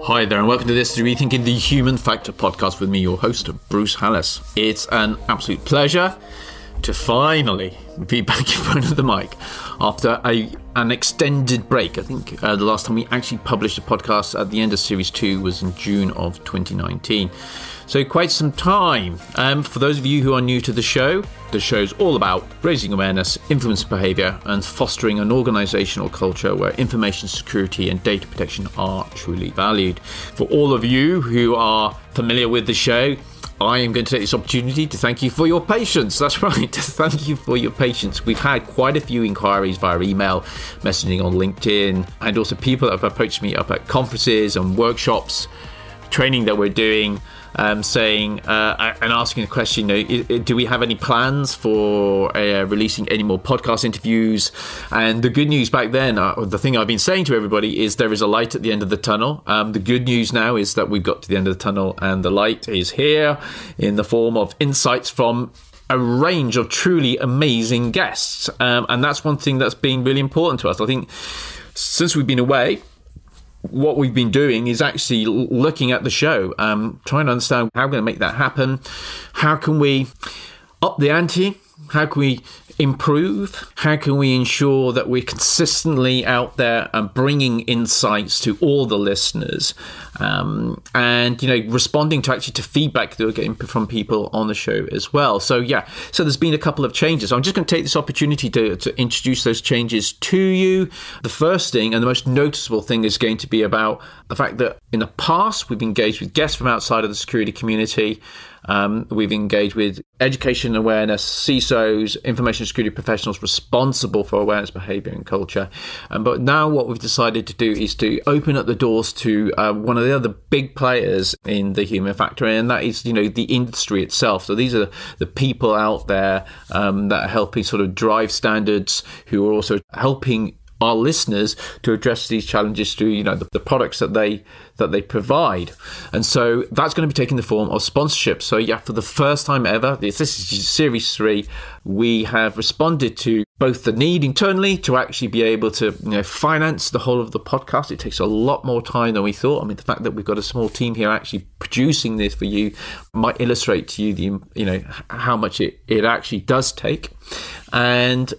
Hi there and welcome to this Rethinking the Human Factor podcast with me, your host, Bruce Hallas. It's an absolute pleasure to finally be back in front of the mic after an extended break. I think the last time we actually published a podcast at the end of Series 2 was in June of 2019. So quite some time. For those of you who are new to the show's all about raising awareness, influencing behaviour and fostering an organisational culture where information security and data protection are truly valued. For all of you who are familiar with the show, I am going to take this opportunity to thank you for your patience. That's right, thank you for your patience. We've had quite a few inquiries via email, messaging on LinkedIn, and also people that have approached me up at conferences and workshops, training that we're doing, saying and asking the question, do we have any plans for releasing any more podcast interviews? And the good news back then, the thing I've been saying to everybody is there is a light at the end of the tunnel. The good news now is that we've got to the end of the tunnel and the light is here in the form of insights from a range of truly amazing guests. And that's one thing that's been really important to us. I think since we've been away, what we've been doing is actually looking at the show, trying to understand how we're going to make that happen. How can we up the ante? How can we improve? How can we ensure that we're consistently out there and bringing insights to all the listeners, and responding to feedback that we're getting from people on the show as well. So there's been a couple of changes. I'm just going to take this opportunity to introduce those changes to you. The first thing and the most noticeable thing is going to be about the fact that in the past we've engaged with guests from outside of the security community. We've engaged with education and awareness, CISOs, information security professionals responsible for awareness, behaviour and culture. But now what we've decided to do is to open up the doors to one of the other big players in the human factor, and that is, the industry itself. So these are the people out there that are helping sort of drive standards, who are also helping our listeners to address these challenges through the products that they provide. And so that's going to be taking the form of sponsorship. So for the first time ever, this is Series 3, we have responded to both the need internally to actually be able to finance the whole of the podcast. It takes a lot more time than we thought. I mean, the fact that we've got a small team here actually producing this for you might illustrate to you how much it actually does take. And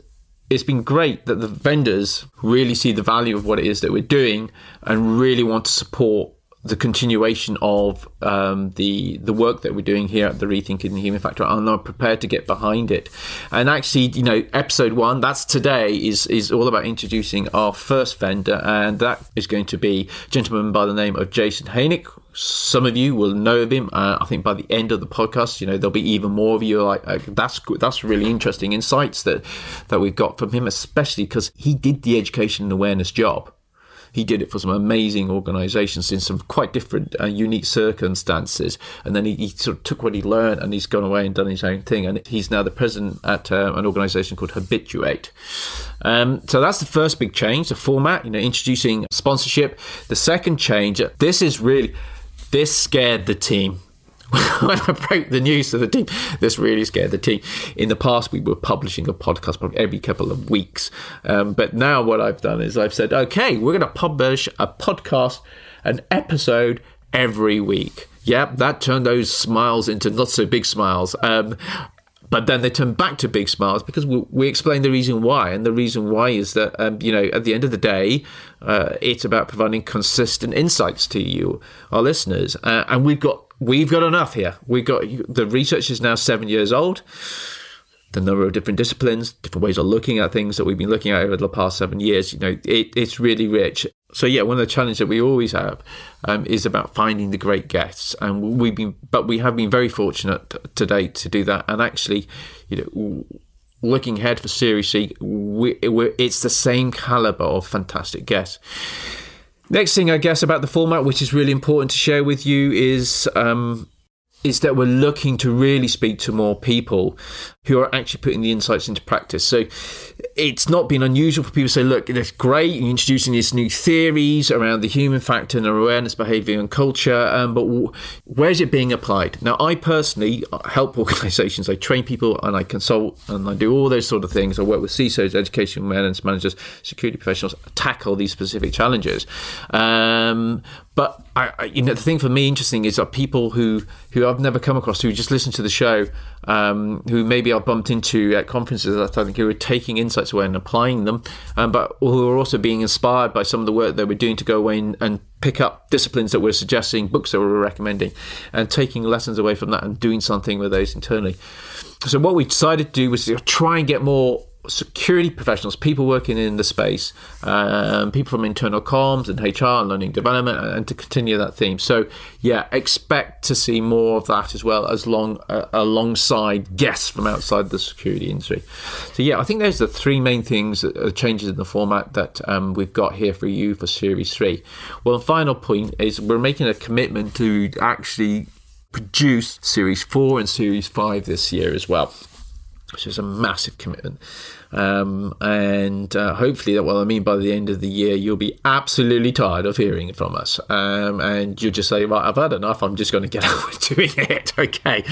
it's been great that the vendors really see the value of what it is that we're doing and really want to support the continuation of the work that we're doing here at the Rethinking the Human Factor, and are prepared to get behind it. And actually, episode 1, that's today, is all about introducing our first vendor, and that is going to be a gentleman by the name of Jason Hoenich. Some of you will know of him. I think by the end of the podcast, there'll be even more of you like that's really interesting insights that we've got from him, especially because he did the education and awareness job. He did it for some amazing organisations in some quite different, unique circumstances. And then he sort of took what he learned and he's gone away and done his own thing. And he's now the president at an organisation called Habituate. So that's the first big change, the format, introducing sponsorship. The second change, this scared the team. When I broke the news to the team, this really scared the team. In the past, we were publishing a podcast probably every couple of weeks. But now what I've done is I've said, okay, we're going to publish a podcast, an episode every week. Yep, that turned those smiles into not so big smiles. But then they turn back to big smiles because we explain the reason why. And the reason why is that, at the end of the day, it's about providing consistent insights to you, our listeners. And we've got enough here. The research is now 7 years old. The number of different disciplines, different ways of looking at things that we've been looking at over the past 7 years, it's really rich. So one of the challenges that we always have is about finding the great guests, and we have been very fortunate to date to do that. And actually, looking ahead for Series C, it's the same caliber of fantastic guests. Next thing, I guess, about the format, which is really important to share with you, is that we're looking to really speak to more people who are actually putting the insights into practice. So it's not been unusual for people to say, look, it's great, you're introducing these new theories around the human factor and awareness, behaviour and culture, but where's it being applied? Now, I personally help organisations. I train people and I consult and I do all those sort of things. I work with CISOs, education awareness managers, security professionals, tackle these specific challenges. But the thing for me interesting is that people who I've never come across, who just listen to the show, who maybe I've bumped into at conferences, I think, who are taking insights away and applying them, but who are also being inspired by some of the work that we're doing to go away and pick up disciplines that we're suggesting, books that we're recommending, and taking lessons away from that and doing something with those internally. So what we decided to do was to try and get more security professionals, people working in the space, people from internal comms and HR and learning development, and to continue that theme. So yeah, expect to see more of that as well, as alongside guests from outside the security industry. So yeah, I think those are the three main things, changes in the format that we've got here for you for Series 3. Well, the final point is we're making a commitment to actually produce Series 4 and Series 5 this year as well, which is a massive commitment. And hopefully by the end of the year, you'll be absolutely tired of hearing from us. And you'll just say, right, I've had enough. I'm just going to get on with doing it. Okay.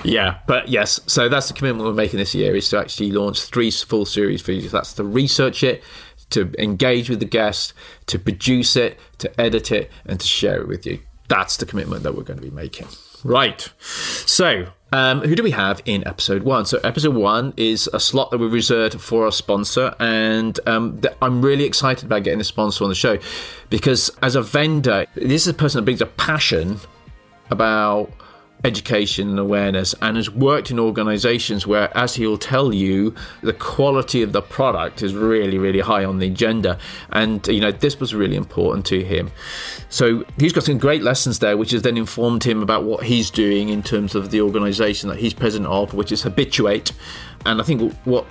Yeah. But yes, so that's the commitment we're making this year, is to actually launch 3 full series for you. That's to research it, to engage with the guest, to produce it, to edit it, and to share it with you. That's the commitment that we're going to be making. Right. So, who do we have in episode 1? So episode 1 is a slot that we reserved for our sponsor, and I'm really excited about getting a sponsor on the show, because as a vendor, this is a person that brings a passion about education and awareness, and has worked in organizations where, as he'll tell you, the quality of the product is really, really high on the agenda. And this was really important to him. So he's got some great lessons there, which has then informed him about what he's doing in terms of the organization that he's president of, which is Habituate. And I think what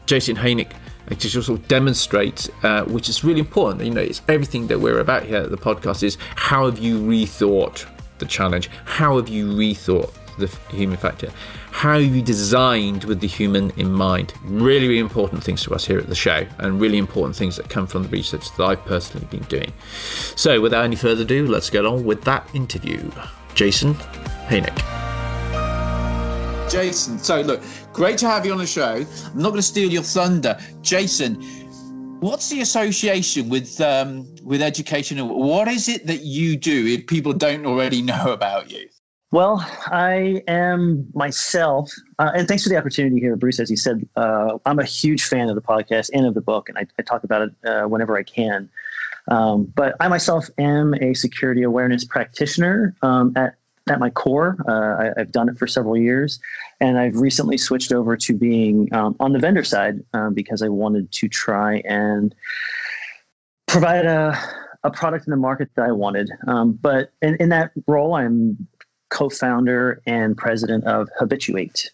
Jason Hoenich just also demonstrates, which is really important, it's everything that we're about here at the podcast, is how have you rethought the challenge? How have you rethought the human factor? How have you designed with the human in mind? Really, really important things to us here at the show, and really important things that come from the research that I've personally been doing. So without any further ado, let's get on with that interview. Jason Hoenich. Jason, so look, great to have you on the show. I'm not going to steal your thunder. Jason, what's the association with education? What is it that you do if people don't already know about you? Well, I am myself, and thanks for the opportunity here, Bruce. As you said, I'm a huge fan of the podcast and of the book, and I talk about it whenever I can. But I myself am a security awareness practitioner at my core. I've done it for several years, and I've recently switched over to being on the vendor side because I wanted to try and provide a product in the market that I wanted. But in that role, I'm co-founder and president of Habituate.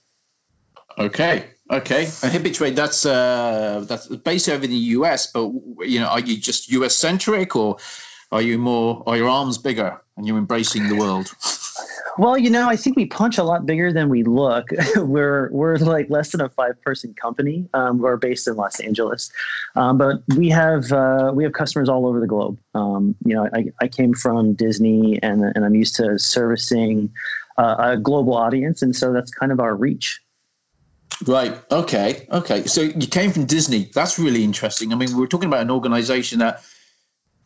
Okay. And Habituate, that's based over in the US, but are you just US centric, or are your arms bigger and you're embracing the world? Well, I think we punch a lot bigger than we look. We're like less than a 5-person company. We're based in Los Angeles, but we have customers all over the globe. I came from Disney, and I'm used to servicing a global audience, and so that's kind of our reach. Right. Okay. So you came from Disney. That's really interesting. I mean, we're talking about an organization that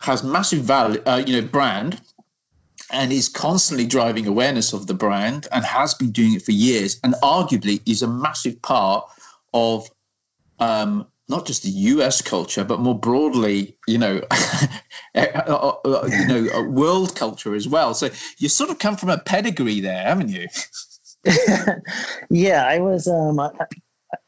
has massive value, brand, and is constantly driving awareness of the brand, and has been doing it for years, and arguably is a massive part of not just the US culture, but more broadly, world culture as well. So you sort of come from a pedigree there, haven't you? Yeah, I was.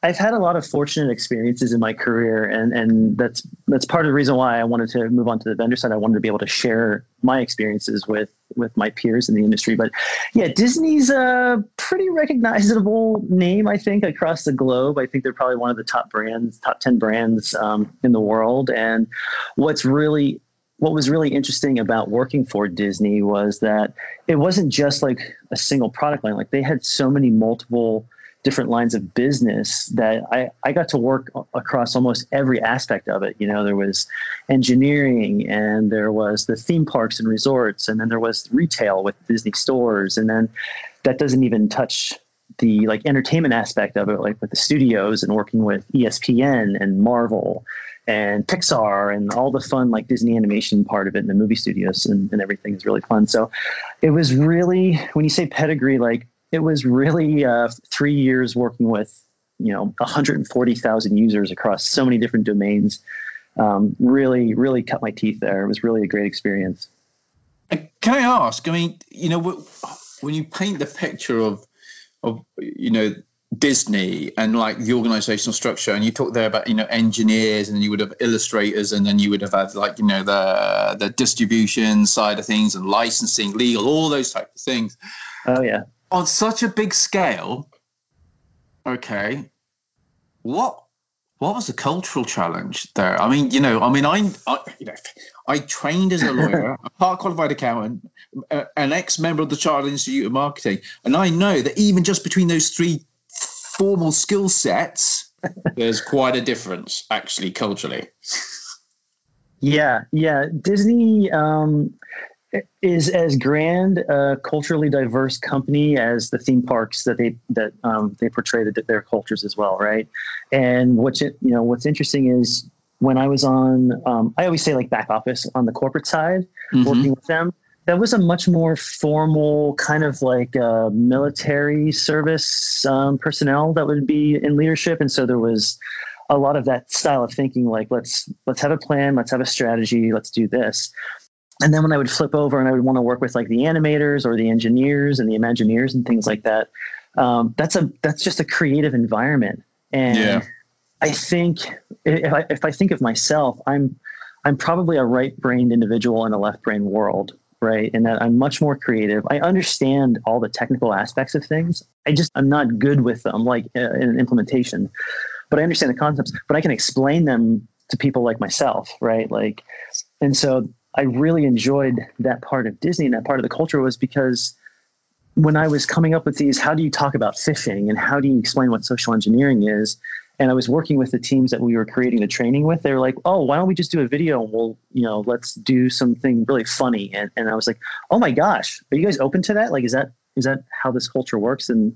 I've had a lot of fortunate experiences in my career, and that's part of the reason why I wanted to move on to the vendor side. I wanted to be able to share my experiences with my peers in the industry. But yeah, Disney's a pretty recognizable name, I think, across the globe. I think they're probably one of the top 10 brands in the world. And what was really interesting about working for Disney was that it wasn't just like a single product line. Like, they had so many multiple different lines of business that I got to work across almost every aspect of it. There was engineering, and there was the theme parks and resorts, and then there was retail with Disney stores. And then that doesn't even touch the like entertainment aspect of it, like with the studios and working with ESPN and Marvel and Pixar and all the fun like Disney animation part of it and the movie studios and everything is really fun. So it was really, when you say pedigree, like it was really 3 years working with, 140,000 users across so many different domains. Really, really cut my teeth there. It was really a great experience. Can I ask, when you paint the picture of Disney and like the organizational structure, and you talk there about, engineers, and then you would have illustrators, and then you would have had like, the distribution side of things and licensing, legal, all those types of things. Oh yeah. On such a big scale. Okay. What was the cultural challenge there? I trained as a lawyer, a part qualified accountant, an ex-member of the Chartered Institute of Marketing. And I know that even just between those three formal skill sets, there's quite a difference actually culturally. Yeah. Disney is as grand a culturally diverse company as the theme parks that they portray their cultures as well, right? And what's interesting is when I was on, I always say like back office on the corporate side, working with them, that was a much more formal kind of like military service personnel that would be in leadership, and so there was a lot of that style of thinking, like let's have a plan, let's have a strategy, let's do this. And then when I would flip over and I would want to work with like the animators or the engineers and the Imagineers and things like that, that's just a creative environment. And I think if I think of myself, I'm probably a right-brained individual in a left-brained world, right? And that I'm much more creative. I understand all the technical aspects of things. I'm not good with them, like in implementation, but I understand the concepts. But I can explain them to people like myself, right? Like, and so I really enjoyed that part of Disney, and that part of the culture was because when I was coming up with these, how do you talk about phishing and how do you explain what social engineering is? And I was working with the teams that we were creating the training with. They were like, oh, why don't we just do a video and we'll, let's do something really funny. And I was like, oh my gosh, are you guys open to that? Like, is that how this culture works? And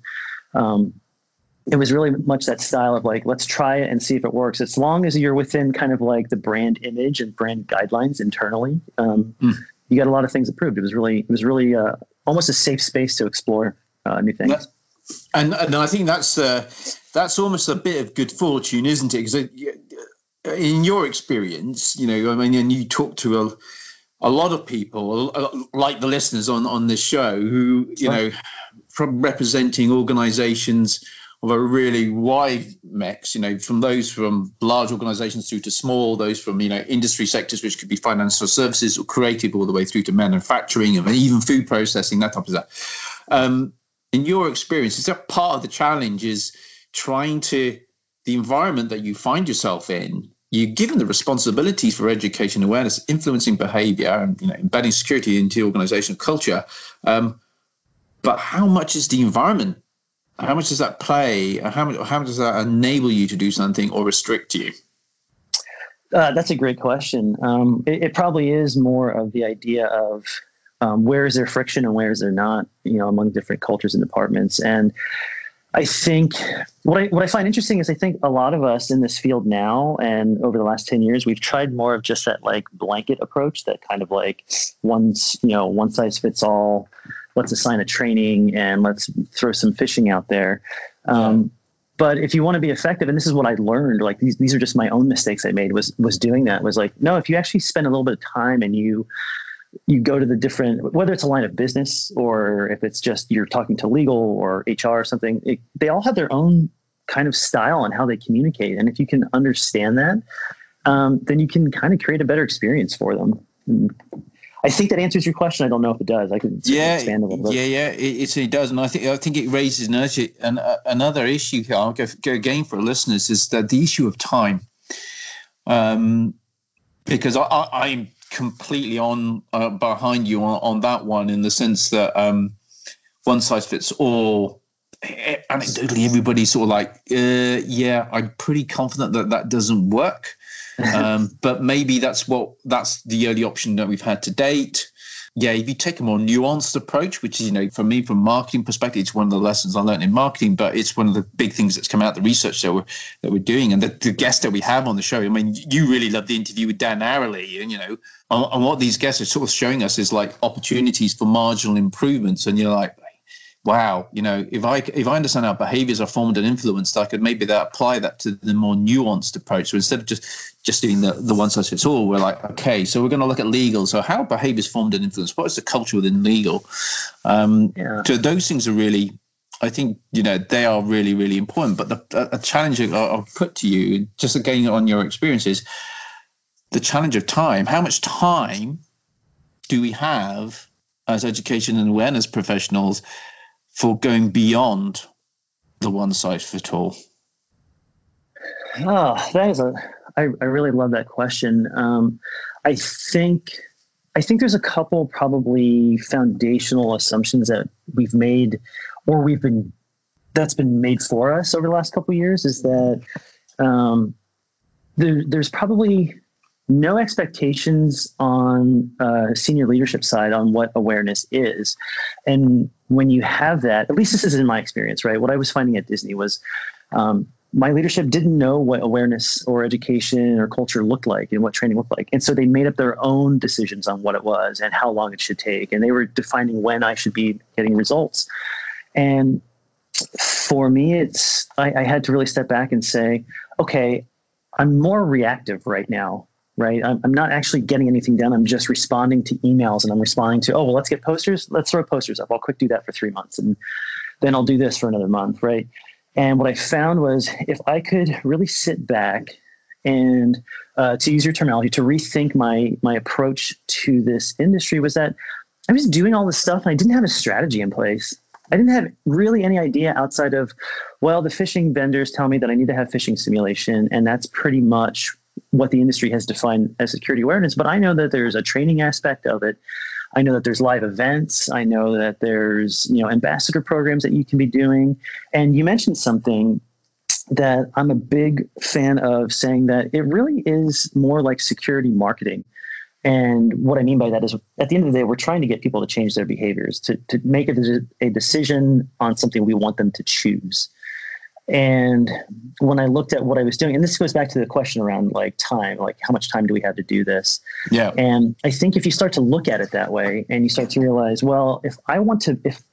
it was really much that style of like, let's try it and see if it works. As long as you're within kind of like the brand image and brand guidelines internally, you got a lot of things approved. It was really almost a safe space to explore new things. And I think that's almost a bit of good fortune, isn't it? Because in your experience, and you talk to a lot of people, like the listeners on this show, who from representing organizations of a really wide mix, from those from large organizations through to small, those from, industry sectors, which could be financial services or creative, all the way through to manufacturing and even food processing, that type of stuff. In your experience, is that part of the challenge is trying to, the environment that you find yourself in, you're given the responsibilities for education awareness, influencing behavior and, embedding security into organizational culture. But how much is the environment? How much does that play? How does that enable you to do something or restrict you? That's a great question. It probably is more of the idea of where is there friction and where is there not, among different cultures and departments. And I think what I find interesting is I think a lot of us in this field now and over the last 10 years, we've tried more of just that like blanket approach, that kind of like one size fits all. Let's assign a training and let's throw some phishing out there. But if you want to be effective, and this is what I learned, like these are just my own mistakes I made was doing that, was like, no, if you actually spend a little bit of time and you go to the different, whether it's a line of business or if it's just you're talking to legal or HR or something, they all have their own kind of style on how they communicate. And if you can understand that, then you can kind of create a better experience for them. I think that answers your question. I don't know if it does. I could expand a little bit. Yeah, it does, and I think it raises another issue here. I'll go again for listeners, is that the issue of time, because I'm completely on behind you on that one, in the sense that one size fits all. Anecdotally, everybody's sort of like, I'm pretty confident that doesn't work. But maybe that's the only option that we've had to date. if you take a more nuanced approach, which is, for me, from a marketing perspective, it's one of the lessons I learned in marketing, but it's one of the big things that's come out of the research that we're doing. And the guest that we have on the show, I mean, you really love the interview with Dan Arley, and, and what these guests are sort of showing us is like opportunities for marginal improvements. And you're like, wow, if I understand how behaviors are formed and influenced, I could maybe apply that to the more nuanced approach. So instead of just doing the one size fits all, we're like, okay, so we're going to look at legal. So how behaviors formed and influenced? What is the culture within legal? So those things are really, I think, they are really, really important. But a challenge I'll put to you, just again on your experiences, the challenge of time. How much time do we have as education and awareness professionals for going beyond the one size fits all? Oh, I really love that question. I think there's a couple probably foundational assumptions that we've made, or that's been made for us over the last couple of years, is that there's probably no expectations on senior leadership side on what awareness is. And when you have that, at least this is in my experience, right? What I was finding at Disney was my leadership didn't know what awareness or education or culture looked like and what training looked like. And so they made up their own decisions on what it was and how long it should take. And they were defining when I should be getting results. And for me, I had to really step back and say, okay, I'm more reactive right now. Right. I'm not actually getting anything done. I'm just responding to emails, and I'm responding to, let's get posters. Let's throw posters up. I'll quick do that for 3 months, and then I'll do this for another month. Right. And what I found was, if I could really sit back and to use your terminology, to rethink my approach to this industry, was that I was doing all this stuff and I didn't have a strategy in place. I didn't have really any idea outside of, the phishing vendors tell me that I need to have phishing simulation, and that's pretty much what the industry has defined as security awareness. But I know that there's a training aspect of it. I know that there's live events. I know that there's, ambassador programs that you can be doing. And you mentioned something that I'm a big fan of, saying that it really is more like security marketing. And what I mean by that is, at the end of the day, we're trying to get people to change their behaviors, to make a decision on something we want them to choose. And when I looked at what I was doing, and this goes back to the question around like time, like how much time do we have to do this? Yeah. And I think if you start to look at it that way, and you start to realize,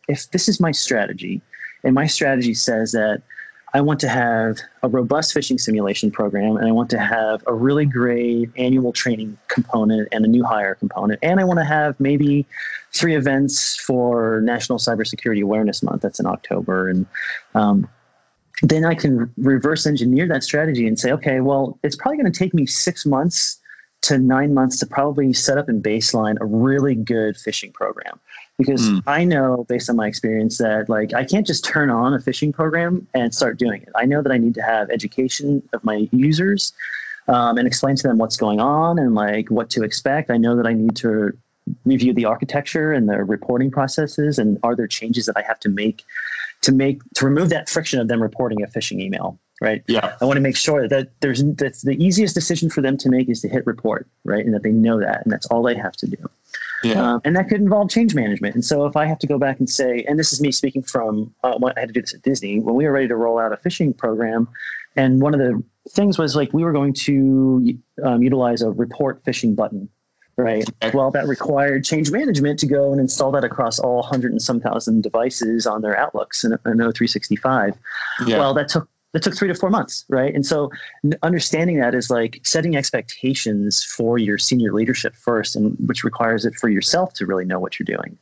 if this is my strategy, and my strategy says that I want to have a robust phishing simulation program, and I want to have a really great annual training component and a new hire component, and I want to have maybe 3 events for National Cybersecurity Awareness Month. That's in October. And then I can reverse engineer that strategy and say, okay, it's probably going to take me 6 months to 9 months to probably set up and baseline a really good phishing program. Because I know, based on my experience, that I can't just turn on a phishing program and start doing it. I know that I need to have education of my users and explain to them what's going on and what to expect. I know that I need to review the architecture and the reporting processes, and are there changes that I have to make to remove that friction of them reporting a phishing email, right? Yeah. I want to make sure that that's the easiest decision for them to make is to hit report, right? And that they know that, and that's all they have to do. Yeah. And that could involve change management. And so if I have to go back and say, and this is me speaking from when I had to do this at Disney, when we were ready to roll out a phishing program, and one of the things was we were going to utilize a report phishing button. Right. Well, that required change management to go and install that across all 100 and some thousand devices on their Outlooks and O365. Yeah. Well, that took 3 to 4 months. Right. And so understanding that is setting expectations for your senior leadership first, and which requires it for yourself to really know what you're doing.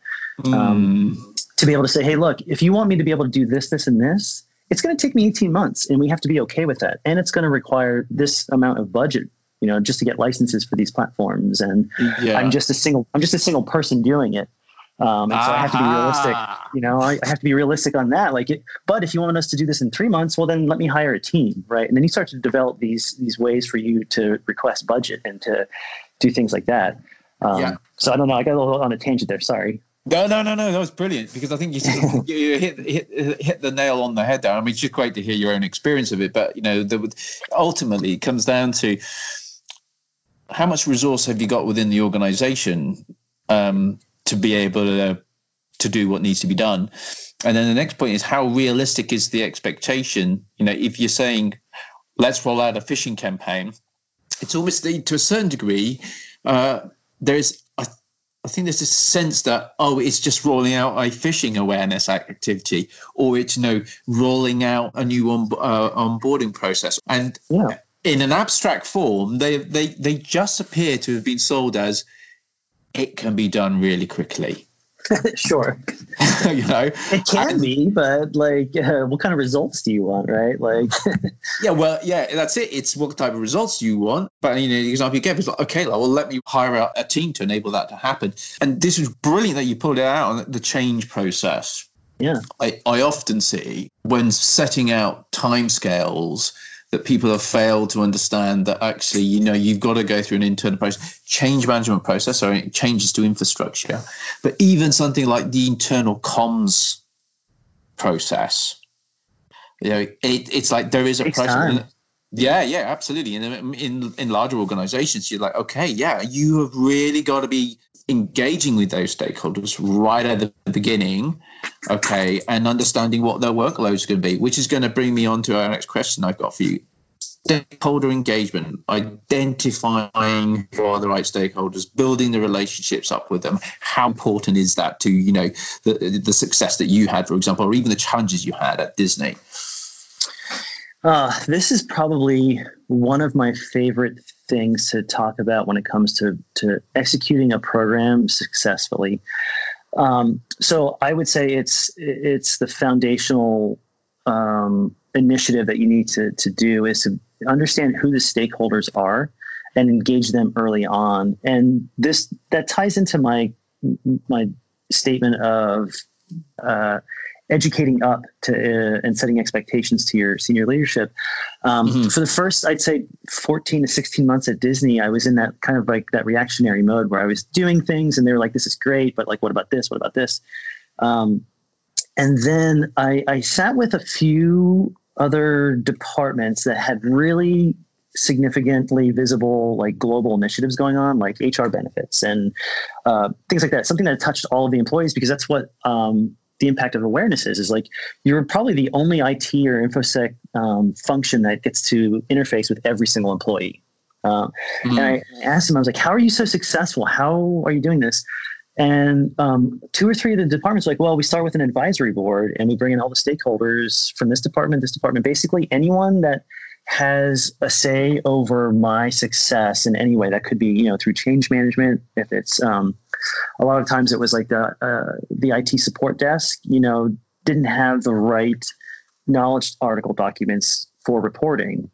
To be able to say, hey, look, if you want me to be able to do this, this, and this, it's going to take me 18 months, and we have to be okay with that. And it's going to require this amount of budget, just to get licenses for these platforms. And I'm just a single person doing it. And so I have to be realistic, I have to be realistic on that. But if you want us to do this in 3 months, well, then let me hire a team. Right. And then you start to develop these ways for you to request budget and to do things like that. So I don't know. I got a little on a tangent there. Sorry. No. That was brilliant, because I think you hit the nail on the head there. I mean, it's just great to hear your own experience of it. But, ultimately it comes down to how much resource have you got within the organization to be able to do what needs to be done. And then the next point is, how realistic is the expectation? You know, if you're saying, let's roll out a phishing campaign, it's almost, to a certain degree, I think there's this sense that, it's just rolling out a phishing awareness activity, or it's, rolling out a new onboarding process. And in an abstract form, they just appear to have been sold as it can be done really quickly. Sure. It can be, but what kind of results do you want, right? That's it. It's what type of results you want. But the example you gave is let me hire a team to enable that to happen. And this was brilliant that you pulled it out on the change process. Yeah. I often see when setting out timescales that people have failed to understand that actually, you've got to go through an internal process, change management process, or changes to infrastructure. But even something like the internal comms process, it's like there is a process. Yeah, absolutely. And in larger organizations, you're like, you have really got to be engaging with those stakeholders right at the beginning, and understanding what their workload is going to be, which is going to bring me on to our next question I've got for you. Stakeholder engagement, identifying who are the right stakeholders, building the relationships up with them. How important is that to, the success that you had, for example, or even the challenges you had at Disney? This is probably one of my favorite things to talk about when it comes to executing a program successfully. So I would say it's the foundational initiative that you need to do is to understand who the stakeholders are and engage them early on. And that ties into my statement of educating up to and setting expectations to your senior leadership. For the first, I'd say 14 to 16 months at Disney, I was in that kind of that reactionary mode where I was doing things and they were like, this is great, but what about this? What about this? And then I sat with a few other departments that had really significantly visible global initiatives going on, like HR benefits and things like that. Something that touched all of the employees, because that's what the impact of awareness is you're probably the only IT or InfoSec function that gets to interface with every single employee. And I asked them, I was like, how are you so successful? How are you doing this? And 2 or 3 of the departments were like, well, we start with an advisory board and we bring in all the stakeholders from this department, basically anyone that has a say over my success in any way. That could be, through change management. If it's a lot of times it was like the IT support desk, didn't have the right knowledge article documents for reporting.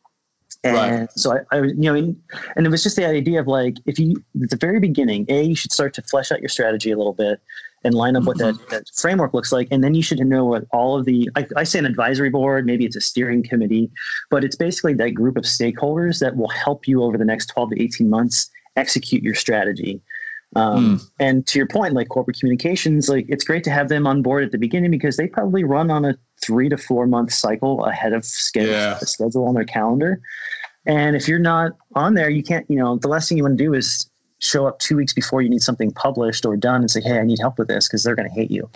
And so I and it was just the idea of if you, at the very beginning, you should start to flesh out your strategy a little bit and line up what that framework looks like. And then you should know what all of I say an advisory board, maybe it's a steering committee, but it's basically that group of stakeholders that will help you over the next 12 to 18 months execute your strategy. And to your point, corporate communications, it's great to have them on board at the beginning because they probably run on a 3 to 4 month cycle ahead of schedule on their calendar. And if you're not on there, you can't, the last thing you want to do is show up 2 weeks before you need something published or done and say, hey, I need help with this, because they're going to hate you.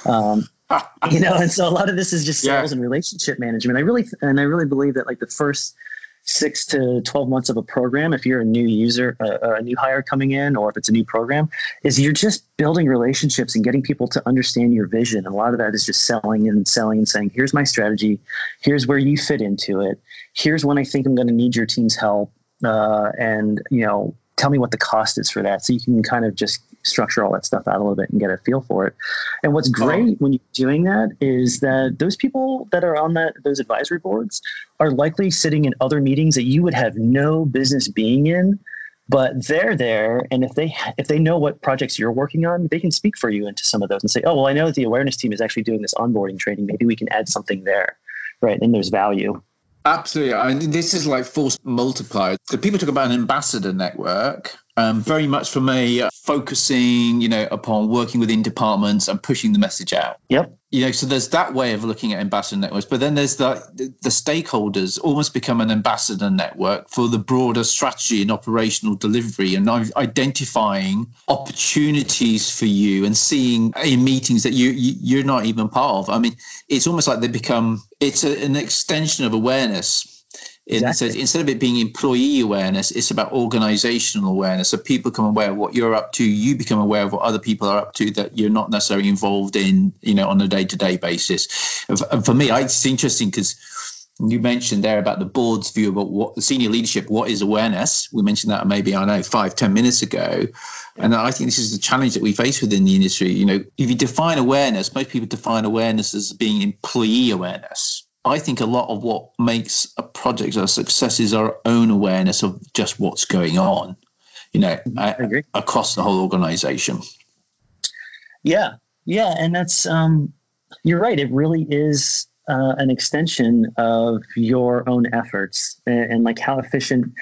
And so a lot of this is just sales and relationship management. I really believe that the first 6 to 12 months of a program, if you're a new user, a new hire coming in, or if it's a new program, is you're just building relationships and getting people to understand your vision. And a lot of that is just selling and saying, here's my strategy. Here's where you fit into it. Here's when I think I'm going to need your team's help. And tell me what the cost is for that. So you can kind of just structure all that stuff out a little bit and get a feel for it. And what's great when you're doing that is that those people that are on those advisory boards are likely sitting in other meetings that you would have no business being in, but they're there. And if they know what projects you're working on, they can speak for you into some of those and say, oh, well, I know that the awareness team is actually doing this onboarding training. Maybe we can add something there, right? And there's value. Absolutely. I mean, this is force multiplier. So people talk about an ambassador network. very much from a focusing, upon working within departments and pushing the message out. Yep. So there's that way of looking at ambassador networks, but then there's the stakeholders almost become an ambassador network for the broader strategy and operational delivery, and identifying opportunities for you and seeing in meetings that you're not even part of. I mean, it's almost like it's an extension of awareness. Exactly. Instead of it being employee awareness, it's about organizational awareness. So people become aware of what you're up to. You become aware of what other people are up to that you're not necessarily involved in, on a day-to-day basis. And for me, it's interesting because you mentioned there about the board's view about what the senior leadership, what is awareness. We mentioned that maybe, 5-10 minutes ago. And I think this is the challenge that we face within the industry. If you define awareness, most people define awareness as being employee awareness. I think a lot of what makes a project a success is our own awareness of just what's going on, across the whole organization. Yeah. Yeah. And that's, you're right. It really is an extension of your own efforts and like how efficient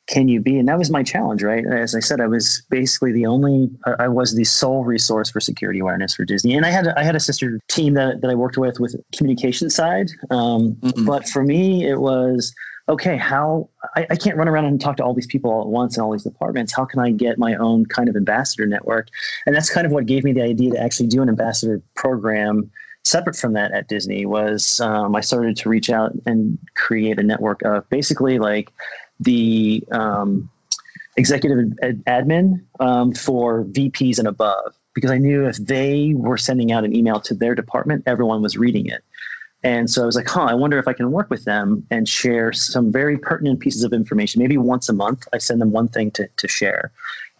can you be? And that was my challenge, right? As I said, I was basically I was the sole resource for security awareness for Disney. And I had a sister team that I worked with communication side. But for me, it was, okay, I can't run around and talk to all these people all at once in all these departments. How can I get my own kind of ambassador network? And that's kind of what gave me the idea to actually do an ambassador program separate from that at Disney. Was I started to reach out and create a network of basically like the executive admin for VPs and above, because I knew if they were sending out an email to their department, everyone was reading it. And so I was like, I wonder if I can work with them and share some very pertinent pieces of information. Maybe once a month, I send them one thing to share.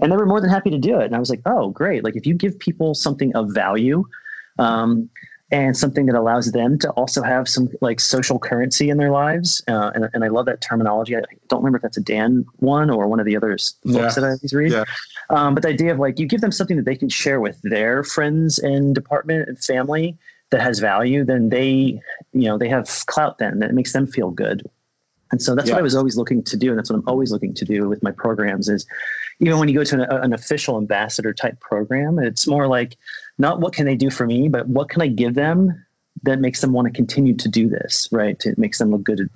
And they were more than happy to do it. And I was like, oh, great. Like if you give people something of value, and something that allows them to also have some like social currency in their lives. And I love that terminology. I don't remember if that's a Dan one or one of the other books that I always read. Yeah. But the idea of like, you give them something that they can share with their friends and department and family that has value, then they have clout then that makes them feel good. And so that's what I was always looking to do. And that's what I'm always looking to do with my programs is, even when you go to an official ambassador type program, it's more like not what can they do for me, but what can I give them that makes them want to continue to do this, right? It makes them look good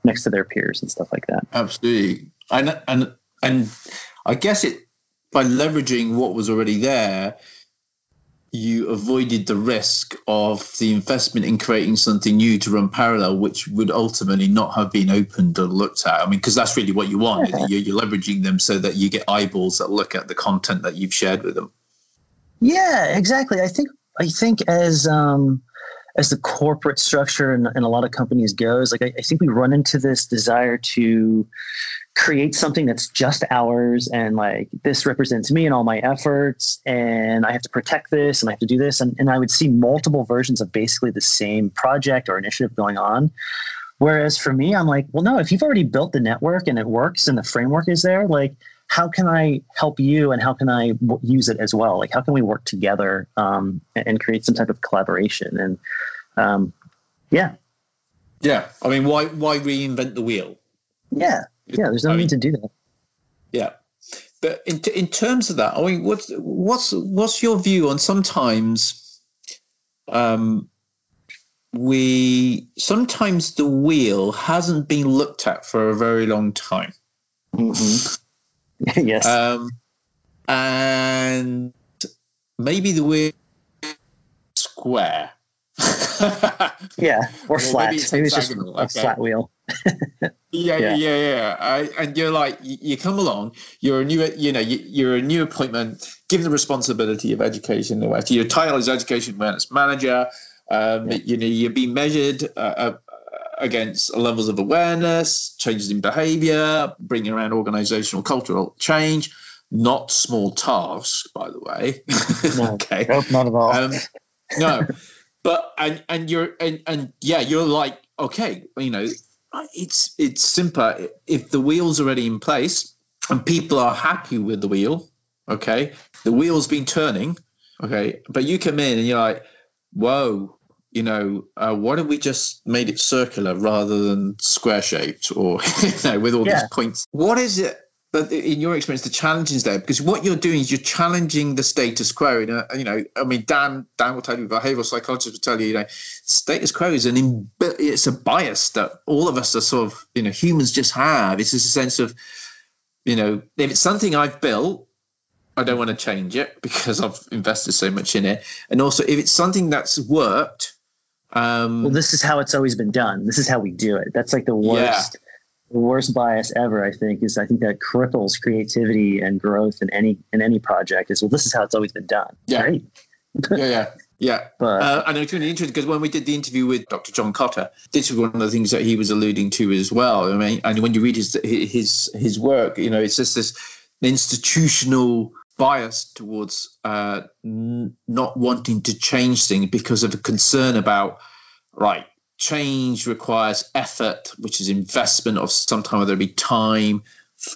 next to their peers and stuff like that. Absolutely. And I guess by leveraging what was already there, you avoided the risk of the investment in creating something new to run parallel, which would ultimately not have been opened or looked at. I mean, because that's really what you want. Yeah. You're leveraging them so that you get eyeballs that look at the content that you've shared with them. Yeah, exactly. I think as the corporate structure in a lot of companies goes, like I think we run into this desire to create something that's just ours, and like this represents me and all my efforts, and I have to protect this and I have to do this, and I would see multiple versions of basically the same project or initiative going on. Whereas for me, I'm like, well, no, if you've already built the network and it works and the framework is there, like how can I help you and how can I use it as well? Like how can we work together and create some type of collaboration? And yeah. I mean, why reinvent the wheel? Yeah, there's no need to do that. Yeah, but in terms of that, I mean, what's your view on sometimes sometimes the wheel hasn't been looked at for a very long time. Mm-hmm. Yes, and maybe the wheel is square. Yeah, or flat. Maybe it's just a flat wheel. And you're like, you come along, you're a new appointment, given the responsibility of education awareness. Your title is education awareness manager. You're being measured against levels of awareness, changes in behavior, bringing around organizational cultural change. Not small tasks, by the way. No, okay, nope, not at all. No. But you're like, okay, it's simpler if the wheel's already in place and people are happy with the wheel. Okay, the wheel's been turning. Okay, but you come in and you're like, whoa, what if we just made it circular rather than square shaped, or with all these points? What is it but in your experience, the challenge is there because what you're doing is you're challenging the status quo. I mean, Dan will tell you, behavioral psychologists will tell you, status quo is it's a bias that all of us are sort of, humans just have. It's just a sense of, if it's something I've built, I don't want to change it because I've invested so much in it. And also, if it's something that's worked, well, this is how it's always been done. This is how we do it. That's like the worst. Yeah. The worst bias ever, I think that cripples creativity and growth in any project is, well, this is how it's always been done. Yeah. Right? Yeah. But, and it's really interesting because when we did the interview with Dr. John Cotter, this was one of the things that he was alluding to as well. I mean, and when you read his work, it's just this institutional bias towards not wanting to change things because of a concern about, change requires effort, which is investment of some time, whether it be time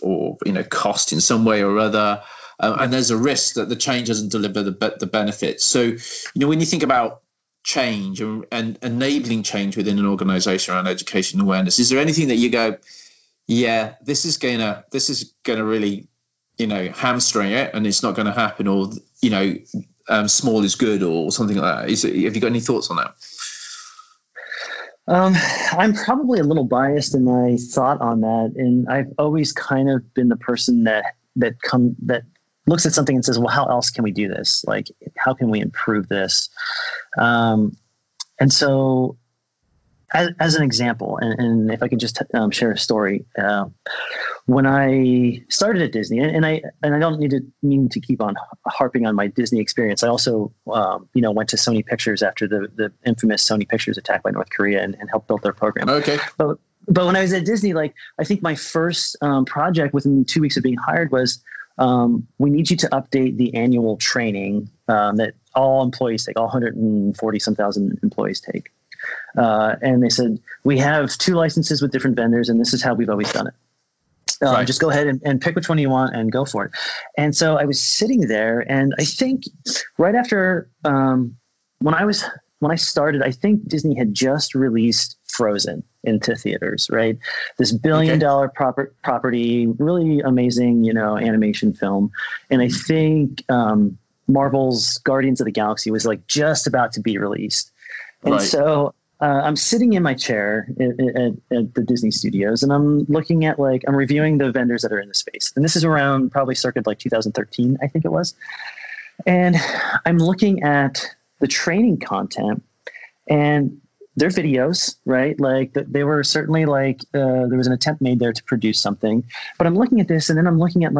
or cost in some way or other, and there's a risk that the change doesn't deliver the benefits. So when you think about change and enabling change within an organization around education and awareness, is there anything that you go, yeah, this is gonna really hamstring it and it's not going to happen, or small is good or something like that? Have you got any thoughts on that? I'm probably a little biased in my thought on that, and I've always kind of been the person that looks at something and says, well, how else can we do this? Like, how can we improve this? And so as an example, and if I could just share a story, when I started at Disney, and I don't mean to keep on harping on my Disney experience. I also, went to Sony Pictures after the infamous Sony Pictures attack by North Korea and helped build their program. Okay. But when I was at Disney, I think my first project within 2 weeks of being hired was, we need you to update the annual training that all employees take, all 140,000 employees take. And they said, we have 2 licenses with different vendors, and this is how we've always done it. Right. Just go ahead and pick which one you want and go for it. And so I was sitting there, and I think right after when I started, I think Disney had just released Frozen into theaters, right? This $1 billion property, really amazing, animation film. And I think Marvel's Guardians of the Galaxy was just about to be released. And so I'm sitting in my chair at the Disney Studios, and I'm looking at I'm reviewing the vendors that are in the space. And this is around probably circa 2013, I think it was. And I'm looking at the training content and their videos, right? They were certainly there was an attempt made there to produce something. But I'm looking at this, and then I'm looking at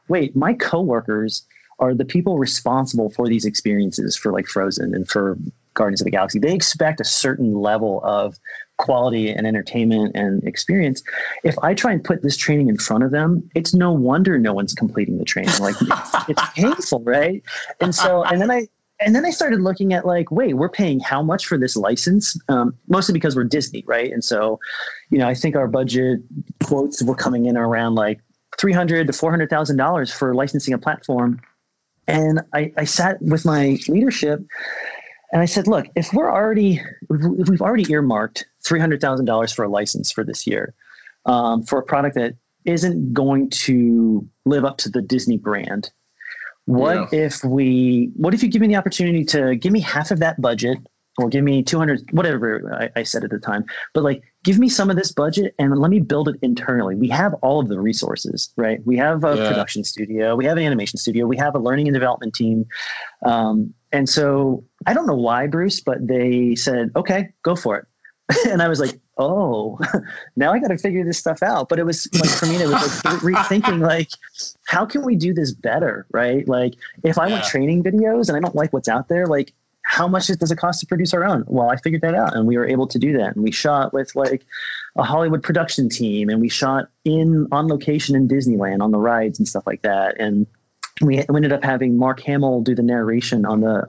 wait, my coworkers are the people responsible for these experiences for Frozen and for Guardians of the Galaxy. They expect a certain level of quality and entertainment and experience. If I try and put this training in front of them, it's no wonder no one's completing the training. It's painful, right? And then I started looking at wait, we're paying how much for this license? Mostly because we're Disney, right? And so, I think our budget quotes were coming in around $300,000 to $400,000 for licensing a platform. And I sat with my leadership and I said, look, if we've already earmarked $300,000 for a license for this year, for a product that isn't going to live up to the Disney brand, what if you give me the opportunity to give me half of that budget, or give me 200, whatever I said at the time, but give me some of this budget and let me build it internally. We have all of the resources, right? We have a production studio, we have an animation studio, we have a learning and development team. And so I don't know why, Bruce, but they said, okay, go for it. And I was like, oh, now I got to figure this stuff out. But it was for me, it was rethinking, how can we do this better, right? If I want training videos and I don't like what's out there, how much does it cost to produce our own? Well, I figured that out, and we were able to do that. And we shot with a Hollywood production team, and we shot on location in Disneyland on the rides and stuff like that. And we ended up having Mark Hamill do the narration on the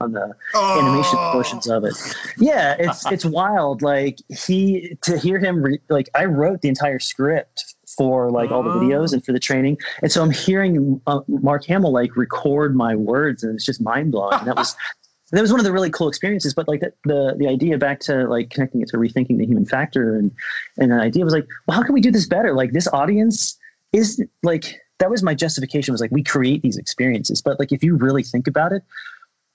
animation portions of it. Yeah, it's wild. To hear him I wrote the entire script for all the videos and for the training, and so I'm hearing Mark Hamill record my words, and it's just mind blowing. That was one of the really cool experiences. But the idea, back to connecting it to rethinking the human factor, and the idea was well, how can we do this better? This audience is that was my justification, was like, we create these experiences. But like, if you really think about it,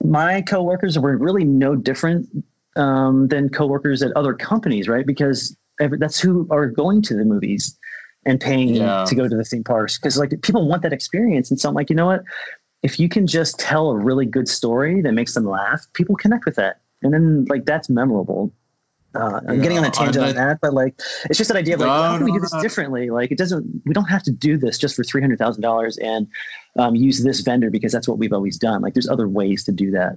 my coworkers were really no different than coworkers at other companies, right? Because that's who are going to the movies and paying to go to the theme parks. Because like, people want that experience. And so I'm like, you know what? If you can just tell a really good story that makes them laugh, people connect with that. And then like, that's memorable. I'm getting on a tangent on that, but like, it's just that idea of like, how can we do this differently? Like, we don't have to do this just for $300,000 and use this vendor because that's what we've always done. Like, there's other ways to do that.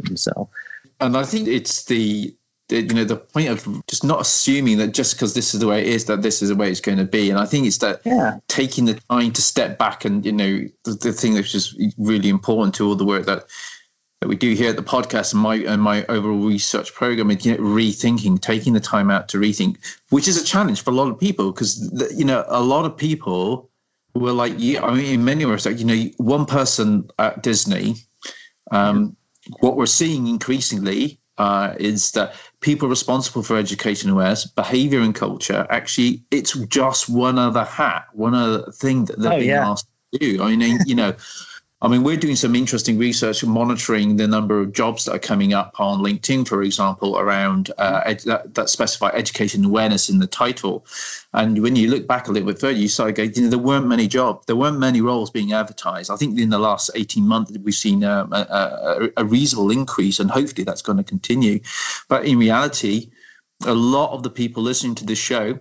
And I think it's the point of just not assuming that just because this is the way it is, that this is the way it's going to be. And I think it's that taking the time to step back and, the thing that's just really important to all the work that we do here at the podcast and my overall research program is, rethinking, taking the time out to rethink, which is a challenge for a lot of people because, a lot of people were like, in many respects, one person at Disney, what we're seeing increasingly is that people responsible for education awareness, behavior and culture, actually, it's just one other hat, one other thing that they're being asked to do. We're doing some interesting research monitoring the number of jobs that are coming up on LinkedIn, for example, around that specify education awareness in the title. And when you look back a little bit further, you start going, there weren't many jobs, there weren't many roles being advertised. I think in the last 18 months, we've seen a reasonable increase, and hopefully that's going to continue. But in reality, a lot of the people listening to this show,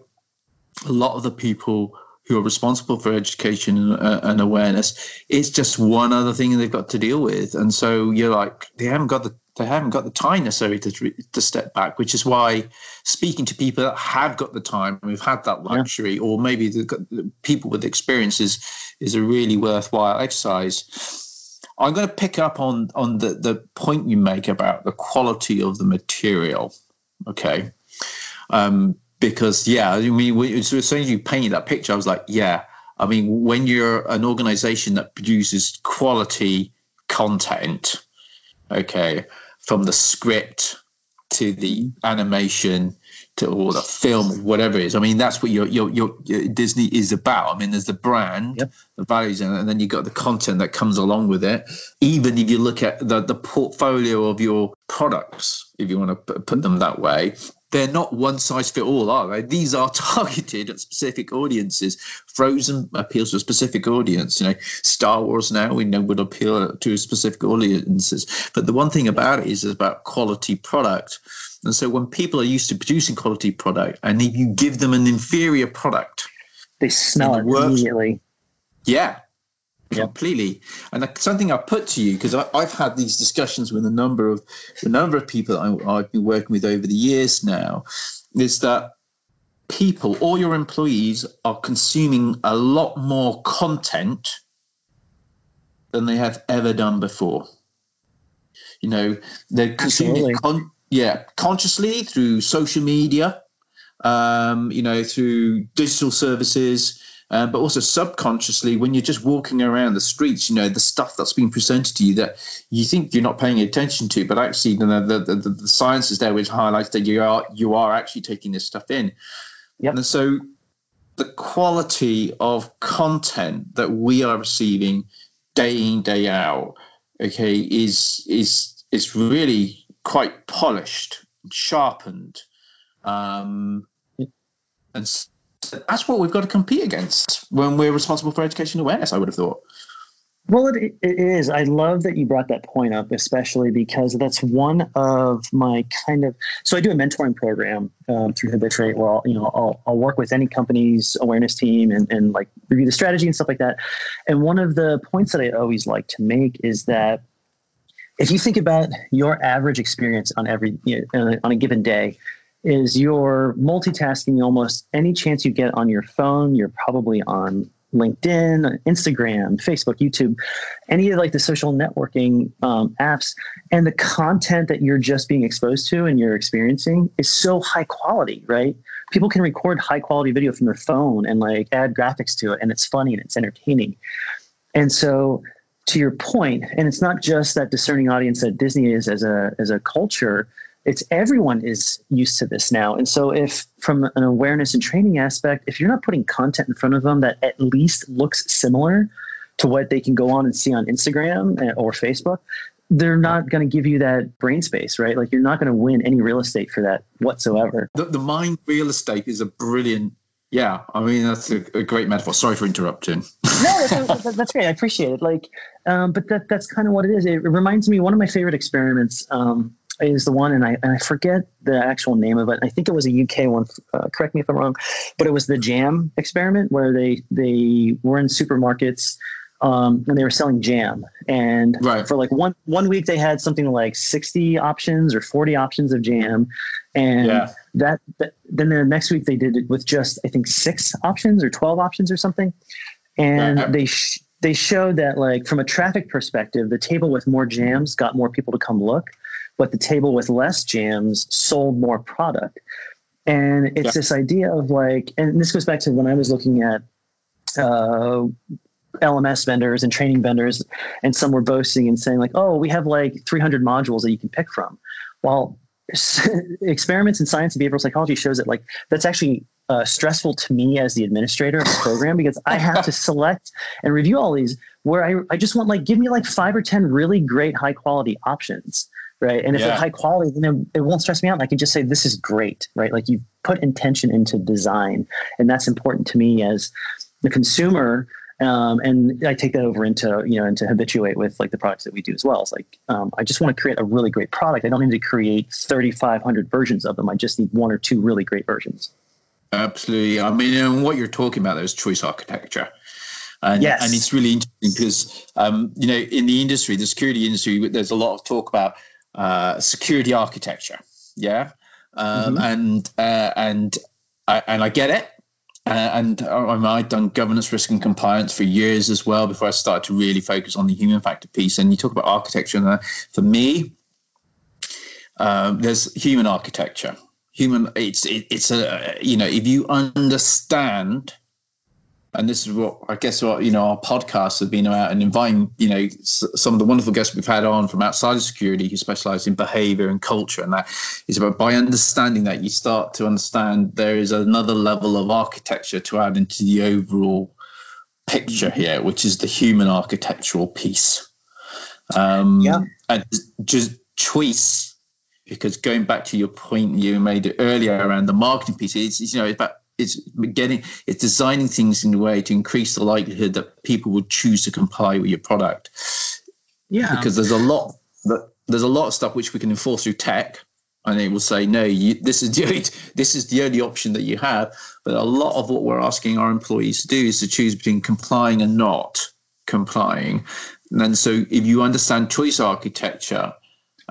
a lot of the people who are responsible for education and awareness, it's just one other thing they've got to deal with. And so you're like, they haven't got the time necessary to step back, which is why speaking to people that have got the time, who've had that luxury, or maybe the people with experiences, is a really worthwhile exercise. I'm going to pick up on the point you make about the quality of the material. Okay. Because, as soon as you painted that picture, I was like, when you're an organization that produces quality content, okay, from the script to the animation to all the film, whatever it is, that's what your Disney is about. There's the brand, the values, and then you got the content that comes along with it. Even if you look at the portfolio of your products, if you want to put them that way, they're not one size fit all, are they? These are targeted at specific audiences. Frozen appeals to a specific audience. Star Wars now we know would appeal to specific audiences. But the one thing about it is about quality product. And so when people are used to producing quality product, and if you give them an inferior product, they smell it immediately. Yeah. Completely. And something I put to you, because I've had these discussions with a number of people I've been working with over the years now, is that people, all your employees, are consuming a lot more content than they have ever done before. They're consuming consciously through social media, through digital services. But also subconsciously, when you're just walking around the streets, the stuff that's being presented to you that you think you're not paying attention to, but actually the science is there which highlights that you are actually taking this stuff in. Yep. And so the quality of content that we are receiving day in, day out, okay, is really quite polished, sharpened, and that's what we've got to compete against when we're responsible for education awareness, I would have thought. Well, it is. I love that you brought that point up, especially because that's one of my so I do a mentoring program through Habituate where I'll work with any company's awareness team and like review the strategy and stuff like that. And one of the points that I always like to make is that if you think about your average experience on on a given day, is you're multitasking almost any chance you get on your phone. You're probably on LinkedIn, Instagram, Facebook, YouTube, any of like the social networking apps, and the content that you're just being exposed to and you're experiencing is so high quality, right? People can record high quality video from their phone and like add graphics to it, and it's funny and it's entertaining. And so to your point, and it's not just that discerning audience that Disney is as a culture, it's everyone is used to this now. And so if from an awareness and training aspect, if you're not putting content in front of them that at least looks similar to what they can go on and see on Instagram or Facebook, they're not going to give you that brain space, right? Like you're not going to win any real estate for that whatsoever. The mind real estate is a brilliant, I mean, that's a great metaphor. Sorry for interrupting. No, that's great. I appreciate it. Like, but that's kind of what it is. It reminds me, one of my favorite experiments is the one, and I forget the actual name of it. I think it was a UK one. Correct me if I'm wrong, but it was the jam experiment where they were in supermarkets and they were selling jam. And for like one week they had something like 60 options or 40 options of jam. And then the next week they did it with just, I think, 6 options or 12 options or something. And they showed that, like, from a traffic perspective, the table with more jams got more people to come look, but the table with less jams sold more product. And it's this idea of like, and this goes back to when I was looking at LMS vendors and training vendors, and some were boasting and saying like, oh, we have like 300 modules that you can pick from. Well, experiments in science and behavioral psychology shows that, like, that's actually stressful to me as the administrator of the program, because I have to select and review all these, where I just want, like, give me like 5 or 10 really great high quality options. Right. And if they're high quality, then it won't stress me out. And I can just say, this is great. Right. Like, you put intention into design, and that's important to me as the consumer. And I take that over into, and to habituate with like the products that we do as well. It's like, I just want to create a really great product. I don't need to create 3,500 versions of them. I just need 1 or 2 really great versions. Absolutely. I mean, and what you're talking about there is choice architecture. And it's really interesting because, in the industry, the security industry, there's a lot of talk about security architecture. Yeah. And I get it. I've done governance, risk, and compliance for years as well before I started to really focus on the human factor piece. And you talk about architecture, and for me, there's human architecture. It's if you understand, and this is what our podcasts have been about, and inviting some of the wonderful guests we've had on from outside of security who specialize in behavior and culture, and that is about, by understanding that, you start to understand there is another level of architecture to add into the overall picture here, which is the human architectural piece. And just choice, because going back to your point you made earlier around the marketing piece, it's about it's designing things in a way to increase the likelihood that people would choose to comply with your product. Yeah, because there's a lot of stuff which we can enforce through tech, and it will say, no, this is the only option that you have. But a lot of what we're asking our employees to do is to choose between complying and not complying. And so, if you understand choice architecture,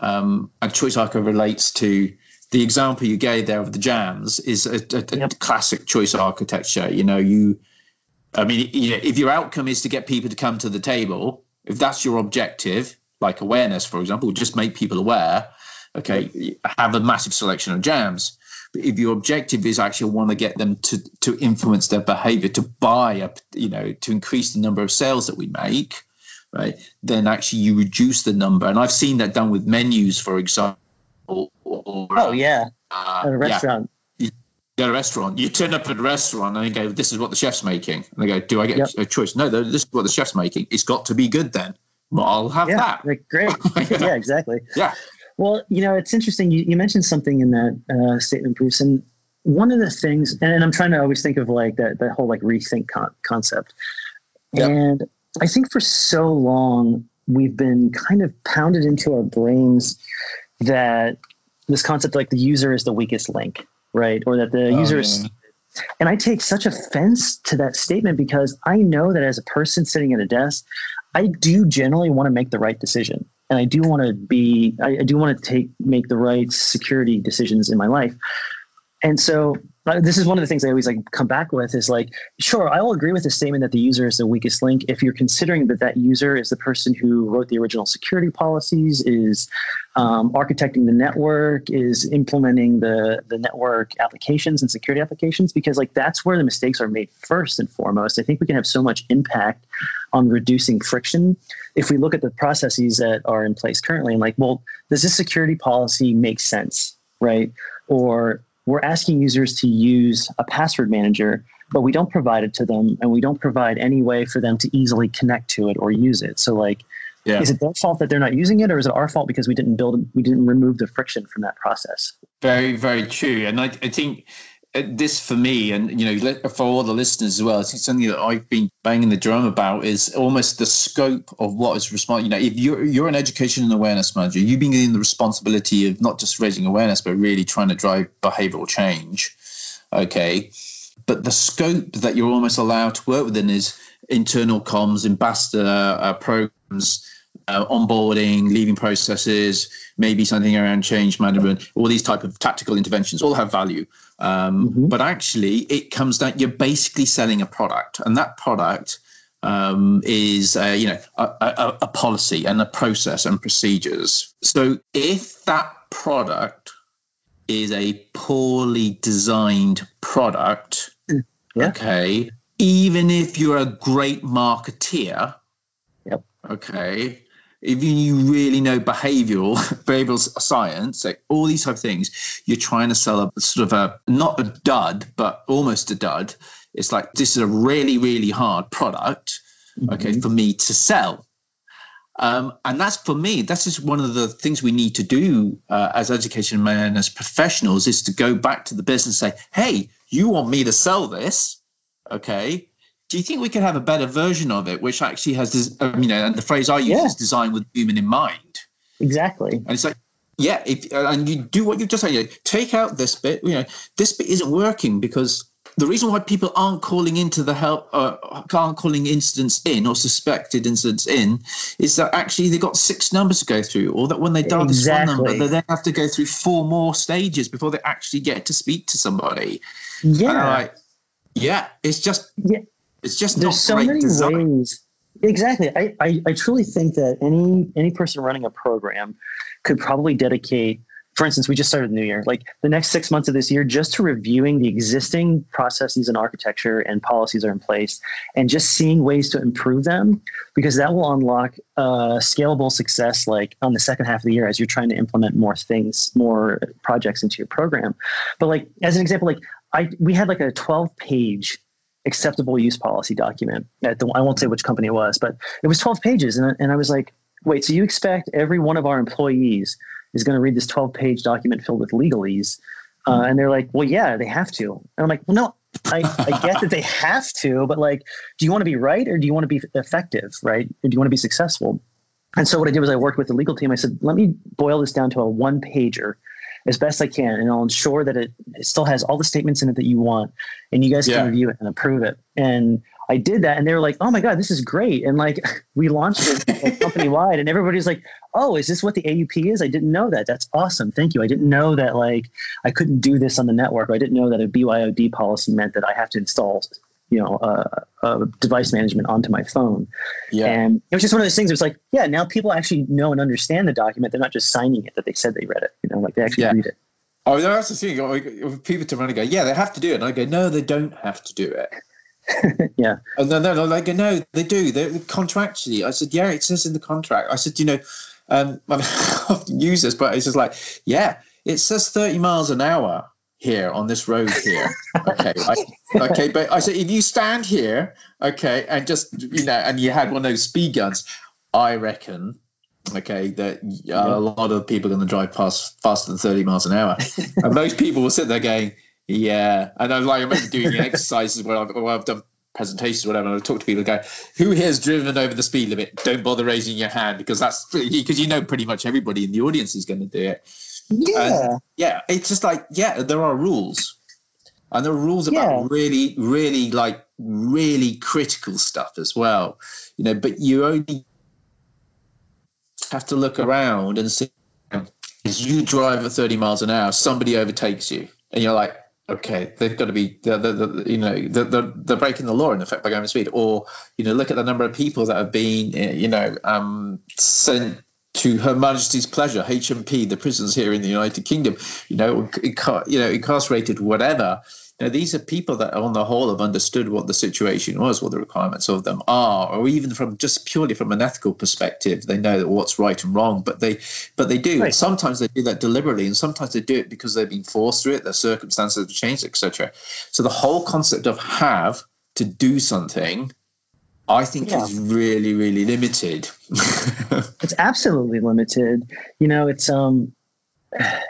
and choice architecture relates to the example you gave there of the jams, is a classic choice architecture. If your outcome is to get people to come to the table, if that's your objective, like awareness, for example, just make people aware, okay, have a massive selection of jams. But if your objective is actually want to get them to influence their behavior, to buy, to increase the number of sales that we make, right, then actually you reduce the number. And I've seen that done with menus, for example. At a restaurant. You go to a restaurant. You turn up at a restaurant and they go, "This is what the chef's making." And they go, "Do I get a choice?" No, this is what the chef's making. It's got to be good then. Well, I'll have that. Great. Yeah, exactly. Yeah. Well, it's interesting. You mentioned something in that statement, Bruce, and one of the things, and I'm trying to always think of like that whole like rethink concept. Yep. And I think for so long we've been kind of pounded into our brains that this concept, like the user is the weakest link, right? Or that the user is, and I take such offense to that statement, because I know that as a person sitting at a desk, I do generally want to make the right decision. And I do want to make the right security decisions in my life. And so this is one of the things I always like come back with is like, sure, I will agree with the statement that the user is the weakest link if you're considering that user is the person who wrote the original security policies, is architecting the network, is implementing the network applications and security applications, because like that's where the mistakes are made first and foremost. I think we can have so much impact on reducing friction if we look at the processes that are in place currently and like, well, does this security policy make sense, right? Or we're asking users to use a password manager, but we don't provide it to them, and we don't provide any way for them to easily connect to it or use it. So like, is it their fault that they're not using it, or is it our fault because we didn't remove the friction from that process? Very, very true. And I think this for me, and for all the listeners as well, I think something that I've been banging the drum about is almost the scope of what is responsible. If you're an education and awareness manager, you've been given the responsibility of not just raising awareness, but really trying to drive behavioral change. Okay. But the scope that you're almost allowed to work within is internal comms, ambassador programs, onboarding, leaving processes, maybe something around change management. All these type of tactical interventions all have value. But actually, it comes down, you're basically selling a product, and that product is a policy and a process and procedures. So if that product is a poorly designed product, okay, even if you're a great marketeer, okay, if you really know behavioral science, like all these type of things, you're trying to sell a sort of not a dud, but almost a dud. It's like, this is a really, really hard product, okay, for me to sell. And that's, for me, that's just one of the things we need to do as education and as professionals, is to go back to the business and say, hey, you want me to sell this, okay? Do you think we can have a better version of it, which actually has this, and the phrase I use is design with human in mind. Exactly. And it's like, and you do what you've just said, take out this bit, this bit isn't working, because the reason why people aren't calling into the help, aren't calling incidents in or suspected incidents in, is that actually they've got 6 numbers to go through, or that when they dial this one number, they then have to go through 4 more stages before they actually get to speak to somebody. Yeah. It's just there's not so great many design. ways. Exactly. I truly think that any person running a program could probably dedicate, for instance, we just started the new year, like the next 6 months of this year, just to reviewing the existing processes and architecture and policies that are in place, and just seeing ways to improve them, because that will unlock scalable success, like on the second half of the year, as you're trying to implement more things, more projects into your program. But like, as an example, like we had like a 12-page acceptable use policy document. I won't say which company it was, but it was 12 pages. And I was like, wait, so you expect every one of our employees is going to read this 12-page document filled with legalese? And they're like, well, yeah, they have to. And I'm like, well, no, I get that they have to, but like, do you want to be right, or do you want to be effective, right? Or do you want to be successful? And so what I did was I worked with the legal team. I said, let me boil this down to a 1-pager as best I can, and I'll ensure that it still has all the statements in it that you want, and you guys can review it and approve it. And I did that, and they were like, oh my God, this is great. And like, we launched it like, company-wide, and everybody's like, oh, is this what the AUP is? I didn't know that. That's awesome. Thank you. I didn't know that like I couldn't do this on the network. Or I didn't know that a BYOD policy meant that I have to install device management onto my phone. And it was just one of those things. It was like, now people actually know and understand the document. They're not just signing it that they said they read it, like they actually read it. Oh, that's the thing. People turn around and go, they have to do it. And I go, no, they don't have to do it. Oh, no, like, no, they do. They're contractually. I said, it says in the contract. I said, I often use this, but it's just like, it says 30 miles an hour here on this road here. Okay. But I said, if you stand here, okay, and just, and you had one of those speed guns, I reckon, okay, that a lot of people are going to drive past faster than 30 miles an hour. And most people will sit there going, and I remember doing exercises where I've done presentations or whatever, and I talk to people and go, who here has driven over the speed limit? Don't bother raising your hand, because because pretty much everybody in the audience is going to do it. It's just like, there are rules, and there are rules about really, really, like really critical stuff as well, but you only have to look around and see, as you drive at 30 miles an hour, somebody overtakes you, and you're like, okay, they've got to be, they're breaking the law in effect by going at speed. Or, look at the number of people that have been, sent to Her Majesty's pleasure, HMP, the prisons here in the United Kingdom, incarcerated, whatever, Now, these are people that on the whole have understood what the situation was, what the requirements of them are, or even from just purely from an ethical perspective, they know that what's right and wrong, but they do. Right. And sometimes they do that deliberately, and sometimes they do it because they've been forced through it, their circumstances have changed, etc. So the whole concept of have to do something, I think is really, really limited. It's absolutely limited. It's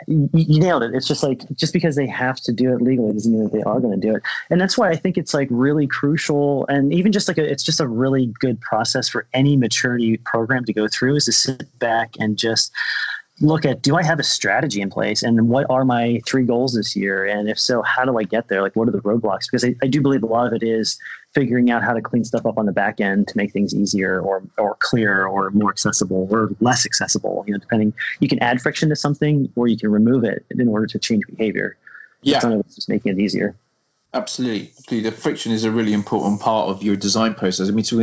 you nailed it. It's just like, just because they have to do it legally doesn't mean that they are going to do it. And that's why I think it's like really crucial. And even just like it's just a really good process for any maturity program to go through, is to sit back and just look at, do I have a strategy in place, and what are my 3 goals this year? And if so, how do I get there? Like, what are the roadblocks? Because I do believe a lot of it is figuring out how to clean stuff up on the back end to make things easier or clearer or more accessible or less accessible. Depending, you can add friction to something or you can remove it in order to change behavior. Yeah. It's just making it easier. Absolutely. The friction is a really important part of your design process. I mean, so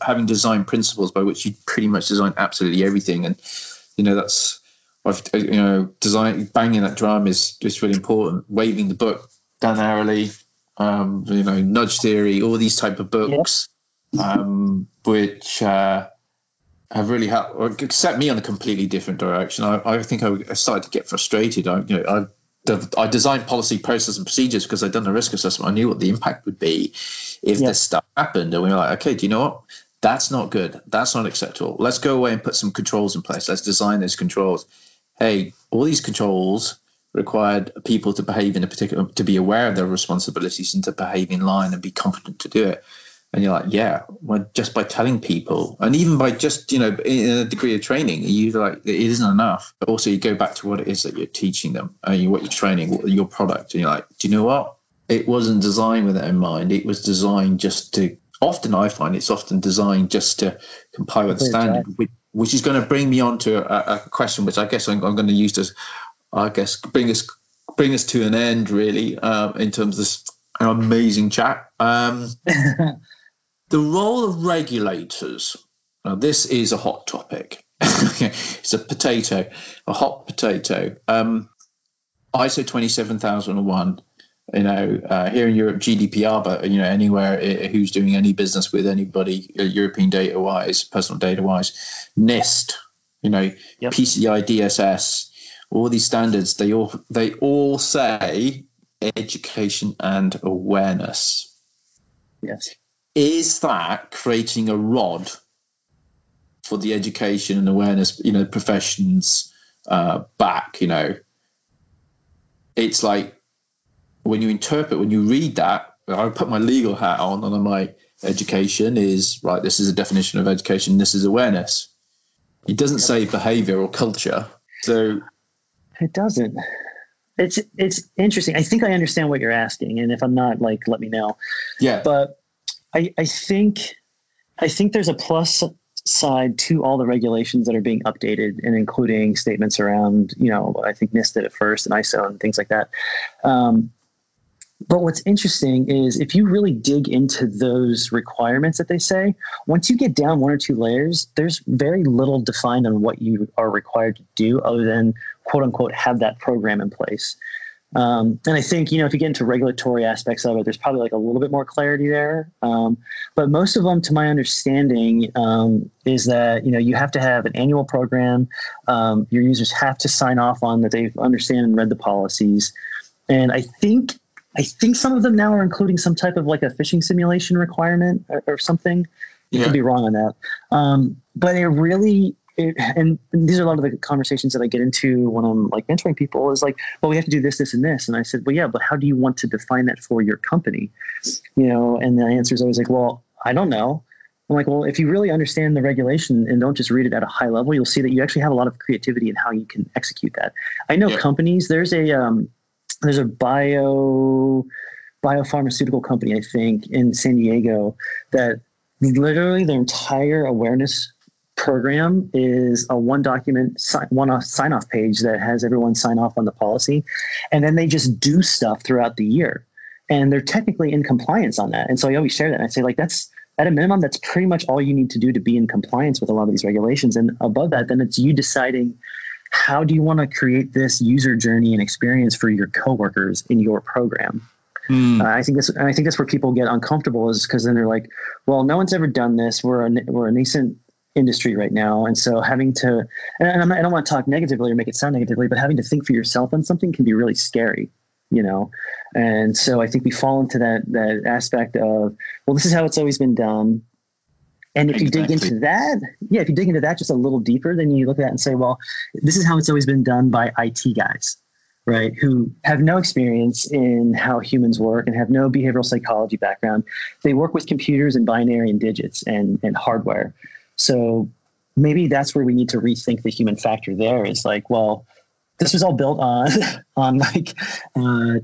having design principles by which you pretty much design absolutely everything. And, that's, design, banging that drum is just really important. Waving the book, Dan Ariely, nudge theory, all these type of books, which have really helped, or set me on a completely different direction. I think I started to get frustrated. I designed policy, process, and procedures because I'd done a risk assessment. I knew what the impact would be if this stuff happened, and we were like, okay, do you know what? That's not good. That's not acceptable. Let's go away and put some controls in place. Let's design those controls. Hey, all these controls required people to behave in a particular, to be aware of their responsibilities and to behave in line and be confident to do it. And you're like, just by telling people, and even by just, in a degree of training, you're like, it isn't enough. But also you go back to what it is that you're teaching them, what you're training, your product. And you're like, do you know what? It wasn't designed with that in mind. It was designed just to, often I find it's often designed just to comply with the standard, which is going to bring me on to a question, which I guess I'm going to use to, bring us to an end, really, in terms of this amazing chat. The role of regulators. Now, this is a hot topic. It's a hot potato. ISO 27001. Here in Europe, GDPR, but anywhere who's doing any business with anybody, European data-wise, personal data-wise, NIST, PCI DSS, all these standards, they all say education and awareness. Yes. Is that creating a rod for the education and awareness, professions back? It's like, when you read that, I put my legal hat on and I'm like, education is, right, this is a definition of education, this is awareness. It doesn't say behavior or culture. So it doesn't. It's interesting. I think I understand what you're asking. And if I'm not, let me know. Yeah. But I think there's a plus side to all the regulations that are being updated, and including statements around, I think NIST did it first and ISO and things like that. But what's interesting is if you really dig into those requirements that they say, once you get down 1 or 2 layers, there's very little defined on what you are required to do other than, quote unquote, have that program in place. And I think, if you get into regulatory aspects of it, there's probably a little bit more clarity there. But most of them, to my understanding, is that, you have to have an annual program. Your users have to sign off on that they understand and read the policies. And I think some of them now are including some type of a phishing simulation requirement or something. You could be wrong on that. But it really, and these are a lot of the conversations that I get into when I'm mentoring people is well, we have to do this, this, and this. And I said, well, yeah, but how do you want to define that for your company? And the answer is always well, I don't know. I'm like, well, if you really understand the regulation and don't just read it at a high level, you'll see that you actually have a lot of creativity in how you can execute that. I know companies, there's a biopharmaceutical company, I think, in San Diego that literally their entire awareness program is a one sign-off page that has everyone sign off on the policy. And then they just do stuff throughout the year. And they're technically in compliance on that. And so I always share that. And I say, that's at a minimum, that's pretty much all you need to do to be in compliance with a lot of these regulations. And above that, then it's you deciding, how do you want to create this user journey and experience for your coworkers in your program? I think that's where people get uncomfortable, is because then they're like, well, no one's ever done this. We're a nascent industry right now. And so having to, and I don't want to talk negatively or make it sound negatively, but having to think for yourself on something can be really scary, you know? And so I think we fall into that aspect of, well, this is how it's always been done. And if you dig into that just a little deeper, then you look at that and say, well, this is how it's always been done by IT guys, right? Who have no experience in how humans work and have no behavioral psychology background. They work with computers and binary and digits and hardware. So maybe that's where we need to rethink the human factor there, is like, well, this was all built on like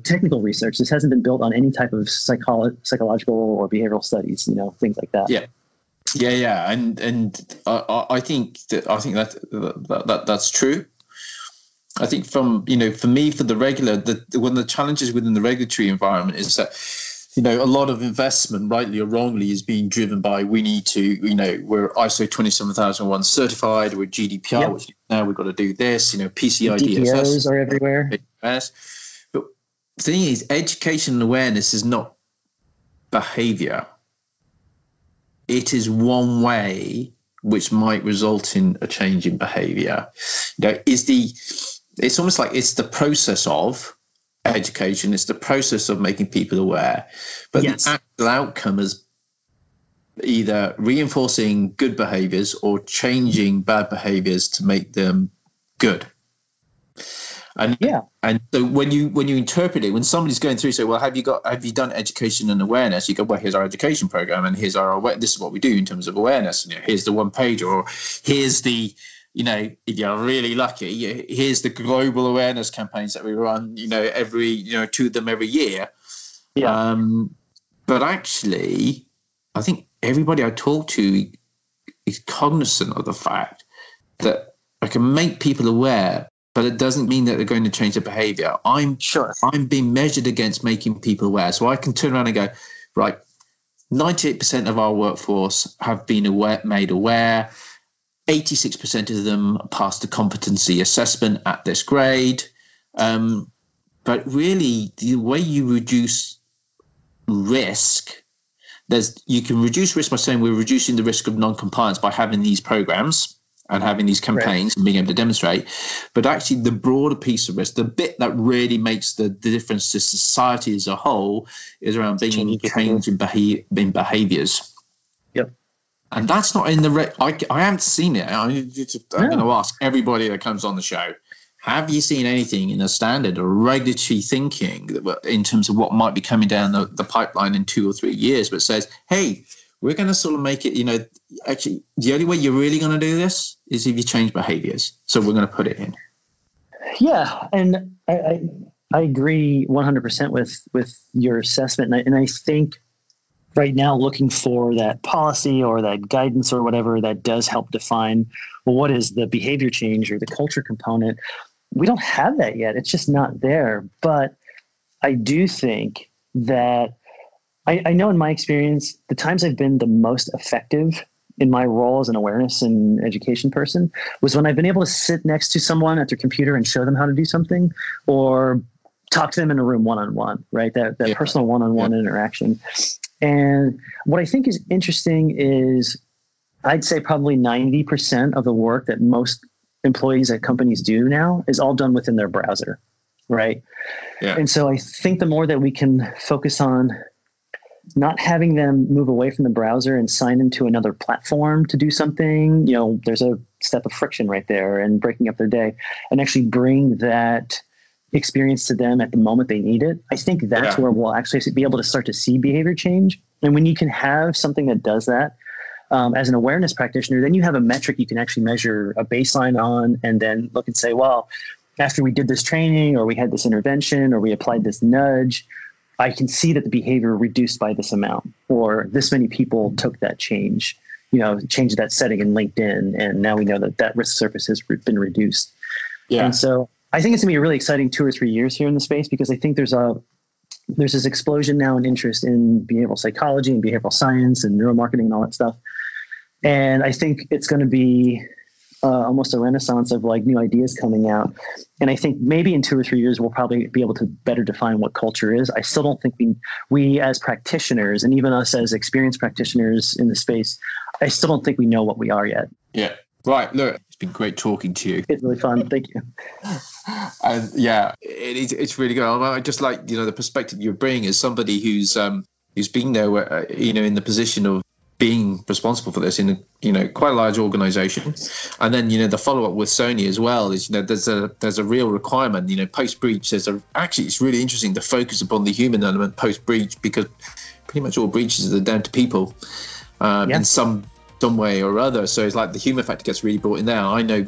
technical research. This hasn't been built on any type of psychological or behavioral studies, you know, things like that. Yeah. And I think that's true. I think from, you know, for me, for the regular, one of the challenges within the regulatory environment is that, you know, a lot of investment, rightly or wrongly, is being driven by, we need to, you know, we're ISO 27001 certified, we're GDPR, which now we've got to do this, you know, PCI DPOs are everywhere. But the thing is, education and awareness is not behavior. It is one way which might result in a change in behavior. You know, it's almost like it's the process of education, it's the process of making people aware, but the actual outcome is either reinforcing good behaviors or changing bad behaviors to make them good. And so when you interpret it, when somebody's going through, say, well, have you done education and awareness? You go, well, here's our education program, and here's this is what we do in terms of awareness. You know, here's the one page, or here's the, you know, if you're really lucky, here's the global awareness campaigns that we run, you know, two of them every year. Yeah. But actually, I think everybody I talk to is cognizant of the fact that I can make people aware, but it doesn't mean that they're going to change their behavior. I'm being measured against making people aware. So I can turn around and go, right, 98% of our workforce have been made aware. 86% of them passed the competency assessment at this grade. But really, the way you reduce risk, you can reduce risk by saying we're reducing the risk of non-compliance by having these programs and having these campaigns and being able to demonstrate. But actually, the broader piece of risk, the bit that really makes the difference to society as a whole, is around bringing change in behaviors. Yep. And that's not in the I haven't seen it. I'm going to ask everybody that comes on the show, have you seen anything in the standard or regulatory thinking in terms of what might be coming down the pipeline in 2 or 3 years, but says, hey, we're going to sort of make it, you know, actually, the only way you're really going to do this is if you change behaviors. So we're going to put it in. Yeah. And I agree 100% with your assessment. And I think right now, looking for that policy or that guidance or whatever that does help define, well, what is the behavior change or the culture component? We don't have that yet. It's just not there. But I do think that I know in my experience, the times I've been the most effective in my role as an awareness and education person was when I've been able to sit next to someone at their computer and show them how to do something, or talk to them in a room one-on-one, right? That personal one-on-one interaction. And what I think is interesting is I'd say probably 90% of the work that most employees at companies do now is all done within their browser, right? Yeah. And so I think the more that we can focus on not having them move away from the browser and sign into another platform to do something, you know, there's a step of friction right there and breaking up their day, and actually bring that experience to them at the moment they need it. I think that's where we'll actually be able to start to see behavior change. And when you can have something that does that, as an awareness practitioner, then you have a metric you can actually measure a baseline on, and then look and say, well, after we did this training, or we had this intervention, or we applied this nudge, I can see that the behavior reduced by this amount, or this many people took that change, you know, changed that setting in LinkedIn, and now we know that that risk surface has been reduced. Yeah. And so I think it's gonna be a really exciting 2 or 3 years here in the space, because I think there's this explosion now in interest in behavioral psychology and behavioral science and neuromarketing and all that stuff. And I think it's going to be almost a renaissance of like new ideas coming out. And I think maybe in 2 or 3 years, we'll probably be able to better define what culture is. I still don't think we as practitioners, and even us as experienced practitioners in the space, I still don't think we know what we are yet. Yeah. Right. Look, it's been great talking to you. It's really fun. Thank you. And yeah, it's really good. I just like, the perspective you bring as somebody who's been there, in the position of being responsible for this in quite a large organization. And then, the follow up with Sony as well is, there's a real requirement, post breach. Actually, it's really interesting to focus upon the human element post breach, because pretty much all breaches are down to people in some way or other. So it's like the human factor gets really brought in there. I know,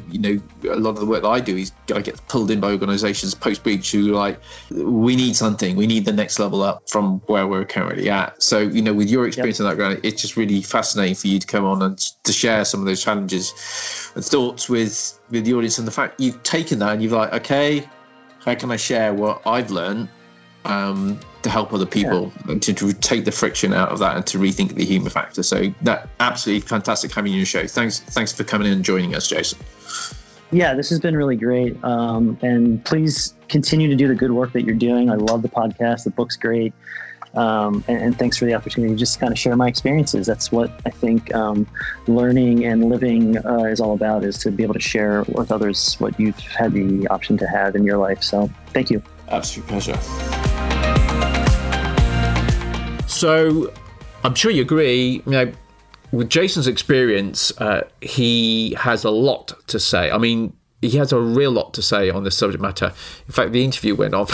a lot of the work that I do is I get pulled in by organizations post breach who are like, we need something, we need the next level up from where we're currently at. So, with your experience in that ground, it's just really fascinating for you to come on and to share some of those challenges and thoughts with the audience, and the fact you've taken that and you've like, okay, how can I share what I've learned to help other people and to take the friction out of that and to rethink the human factor. So that absolutely fantastic having you on your show. Thanks for coming in and joining us, Jason. Yeah, this has been really great. And please continue to do the good work that you're doing. I love the podcast. The book's great. And thanks for the opportunity to just kind of share my experiences. That's what I think learning and living is all about, is to be able to share with others what you've had the option to have in your life. So thank you. Absolute pleasure. So I'm sure you agree, with Jason's experience, he has a lot to say. I mean, he has a real lot to say on this subject matter. In fact, the interview went on,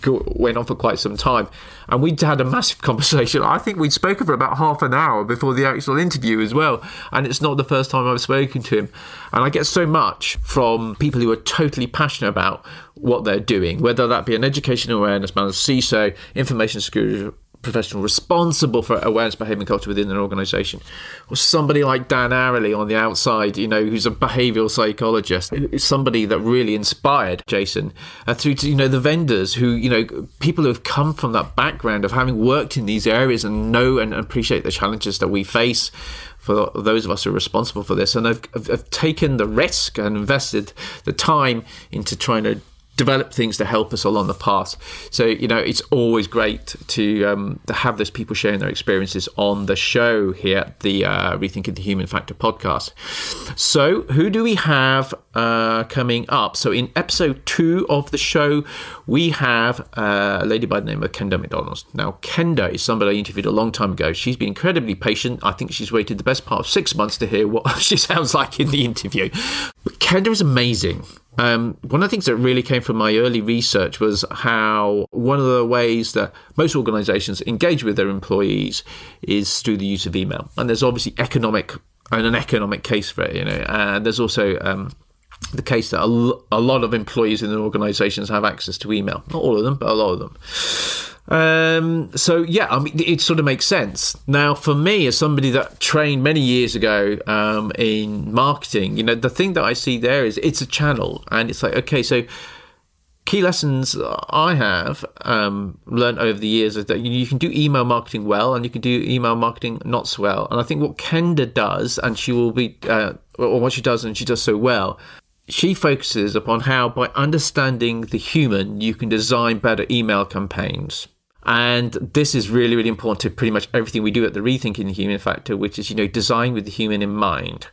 went on for quite some time, and we'd had a massive conversation. I think we'd spoken for about half an hour before the actual interview as well. And it's not the first time I've spoken to him. And I get so much from people who are totally passionate about what they're doing, whether that be an education awareness man, a CISO, information security professional responsible for awareness, behaviour and culture within an organisation, or somebody like Dan Arley on the outside, who's a behavioural psychologist, somebody that really inspired Jason, through to, the vendors who, people who have come from that background of having worked in these areas and know and appreciate the challenges that we face, for those of us who are responsible for this, and have taken the risk and invested the time into trying to develop things to help us along the path. So, it's always great to have those people sharing their experiences on the show here at the Rethinking the Human Factor podcast. So who do we have coming up? So in episode 2 of the show, we have a lady by the name of Kenda McDonald. Now, Kenda is somebody I interviewed a long time ago. She's been incredibly patient. I think she's waited the best part of 6 months to hear what she sounds like in the interview. But Kenda is amazing. One of the things that really came from my early research was how one of the ways that most organizations engage with their employees is through the use of email. And there's obviously an economic case for it, and there's also the case that a lot of employees in the organizations have access to email. Not all of them, but a lot of them. So yeah, I mean, it sort of makes sense. Now, for me, as somebody that trained many years ago in marketing, the thing that I see there is it's a channel, and it's like, okay, so key lessons I have learned over the years is that you can do email marketing well, and you can do email marketing not so well. And I think what Kenda does, and she will be, or what she does, and she does so well, she focuses upon how, by understanding the human, you can design better email campaigns. And this is really, really important to pretty much everything we do at the Rethinking the Human Factor, which is, design with the human in mind.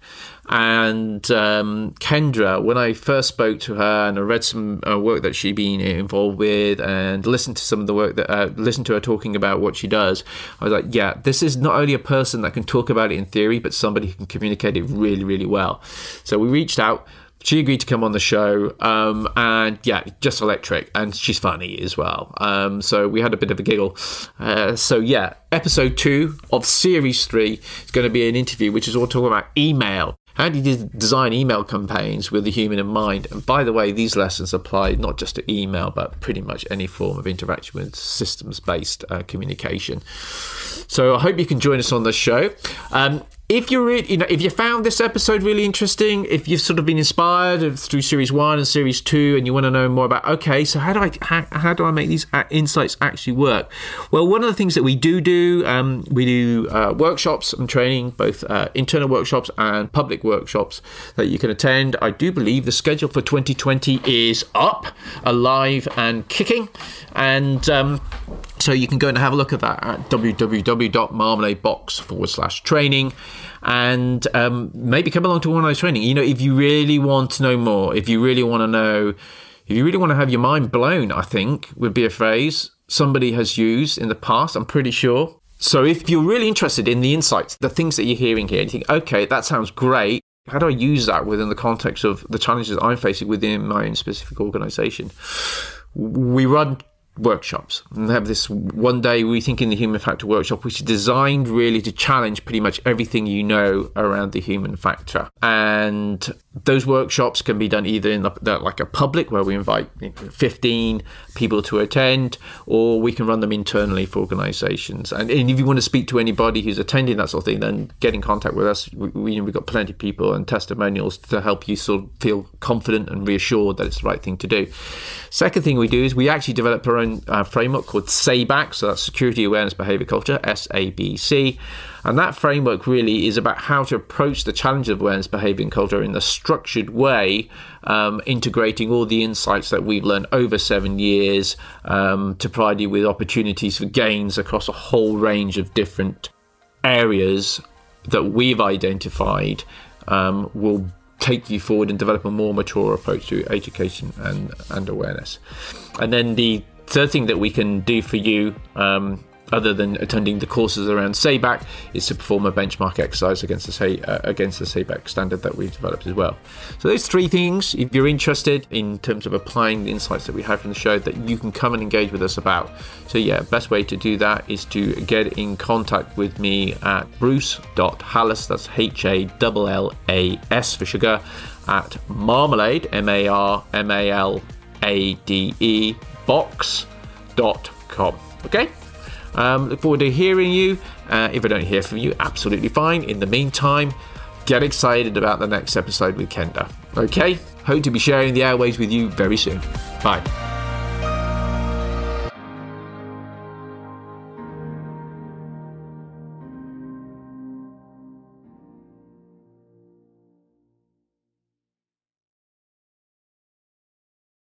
And Kendra, when I first spoke to her and I read some work that she'd been involved with and listened to some of the work that, listened to her talking about what she does, I was like, yeah, this is not only a person that can talk about it in theory, but somebody who can communicate it really, really well. So we reached out. She agreed to come on the show, and yeah, just electric, and she's funny as well. So we had a bit of a giggle. So yeah, episode 2 of series 3 is going to be an interview, which is all talking about email. How do you design email campaigns with the human in mind? And by the way, these lessons apply not just to email, but pretty much any form of interaction with systems-based communication. So I hope you can join us on the show. if you're if you found this episode really interesting, if you've sort of been inspired through series 1 and series 2, and you want to know more about, okay, so how do I make these insights actually work? Well, one of the things that we do workshops and training, both internal workshops and public workshops that you can attend. I do believe the schedule for 2020 is up, alive and kicking, and so you can go and have a look at that at www.marmaladebox/training, and maybe come along to one of those training. If you really want to know more, if you really want to have your mind blown, I think would be a phrase somebody has used in the past, I'm pretty sure. So if you're really interested in the insights, the things that you're hearing here, and you think, okay, that sounds great, how do I use that within the context of the challenges I'm facing within my own specific organization? We run workshops and have this one day Rethinking the Human Factor workshop, which is designed really to challenge pretty much everything you know around the human factor. And those workshops can be done either in like a public, where we invite 15 people to attend, or we can run them internally for organizations. And if you want to speak to anybody who's attending that sort of thing, then get in contact with us. We've got plenty of people and testimonials to help you sort of feel confident and reassured that it's the right thing to do. Second thing we do is we actually develop our own framework called SABC, so that's Security, Awareness, Behaviour, Culture, SABC. And that framework really is about how to approach the challenge of awareness, behaviour and culture in a structured way, integrating all the insights that we've learned over 7 years to provide you with opportunities for gains across a whole range of different areas that we've identified will take you forward and develop a more mature approach to education and awareness. And then the third thing that we can do for you, other than attending the courses around SABC, is to perform a benchmark exercise against the SABC standard that we've developed as well. So those 3 things, if you're interested in terms of applying the insights that we have from the show, that you can come and engage with us about. So yeah, best way to do that is to get in contact with me at bruce.hallas, that's HALLAS for sugar, at marmalade, MARMALADE, box.com. Okay? Look forward to hearing you. If I don't hear from you, absolutely fine. In the meantime, get excited about the next episode with Kenda. Okay? Hope to be sharing the airways with you very soon. Bye.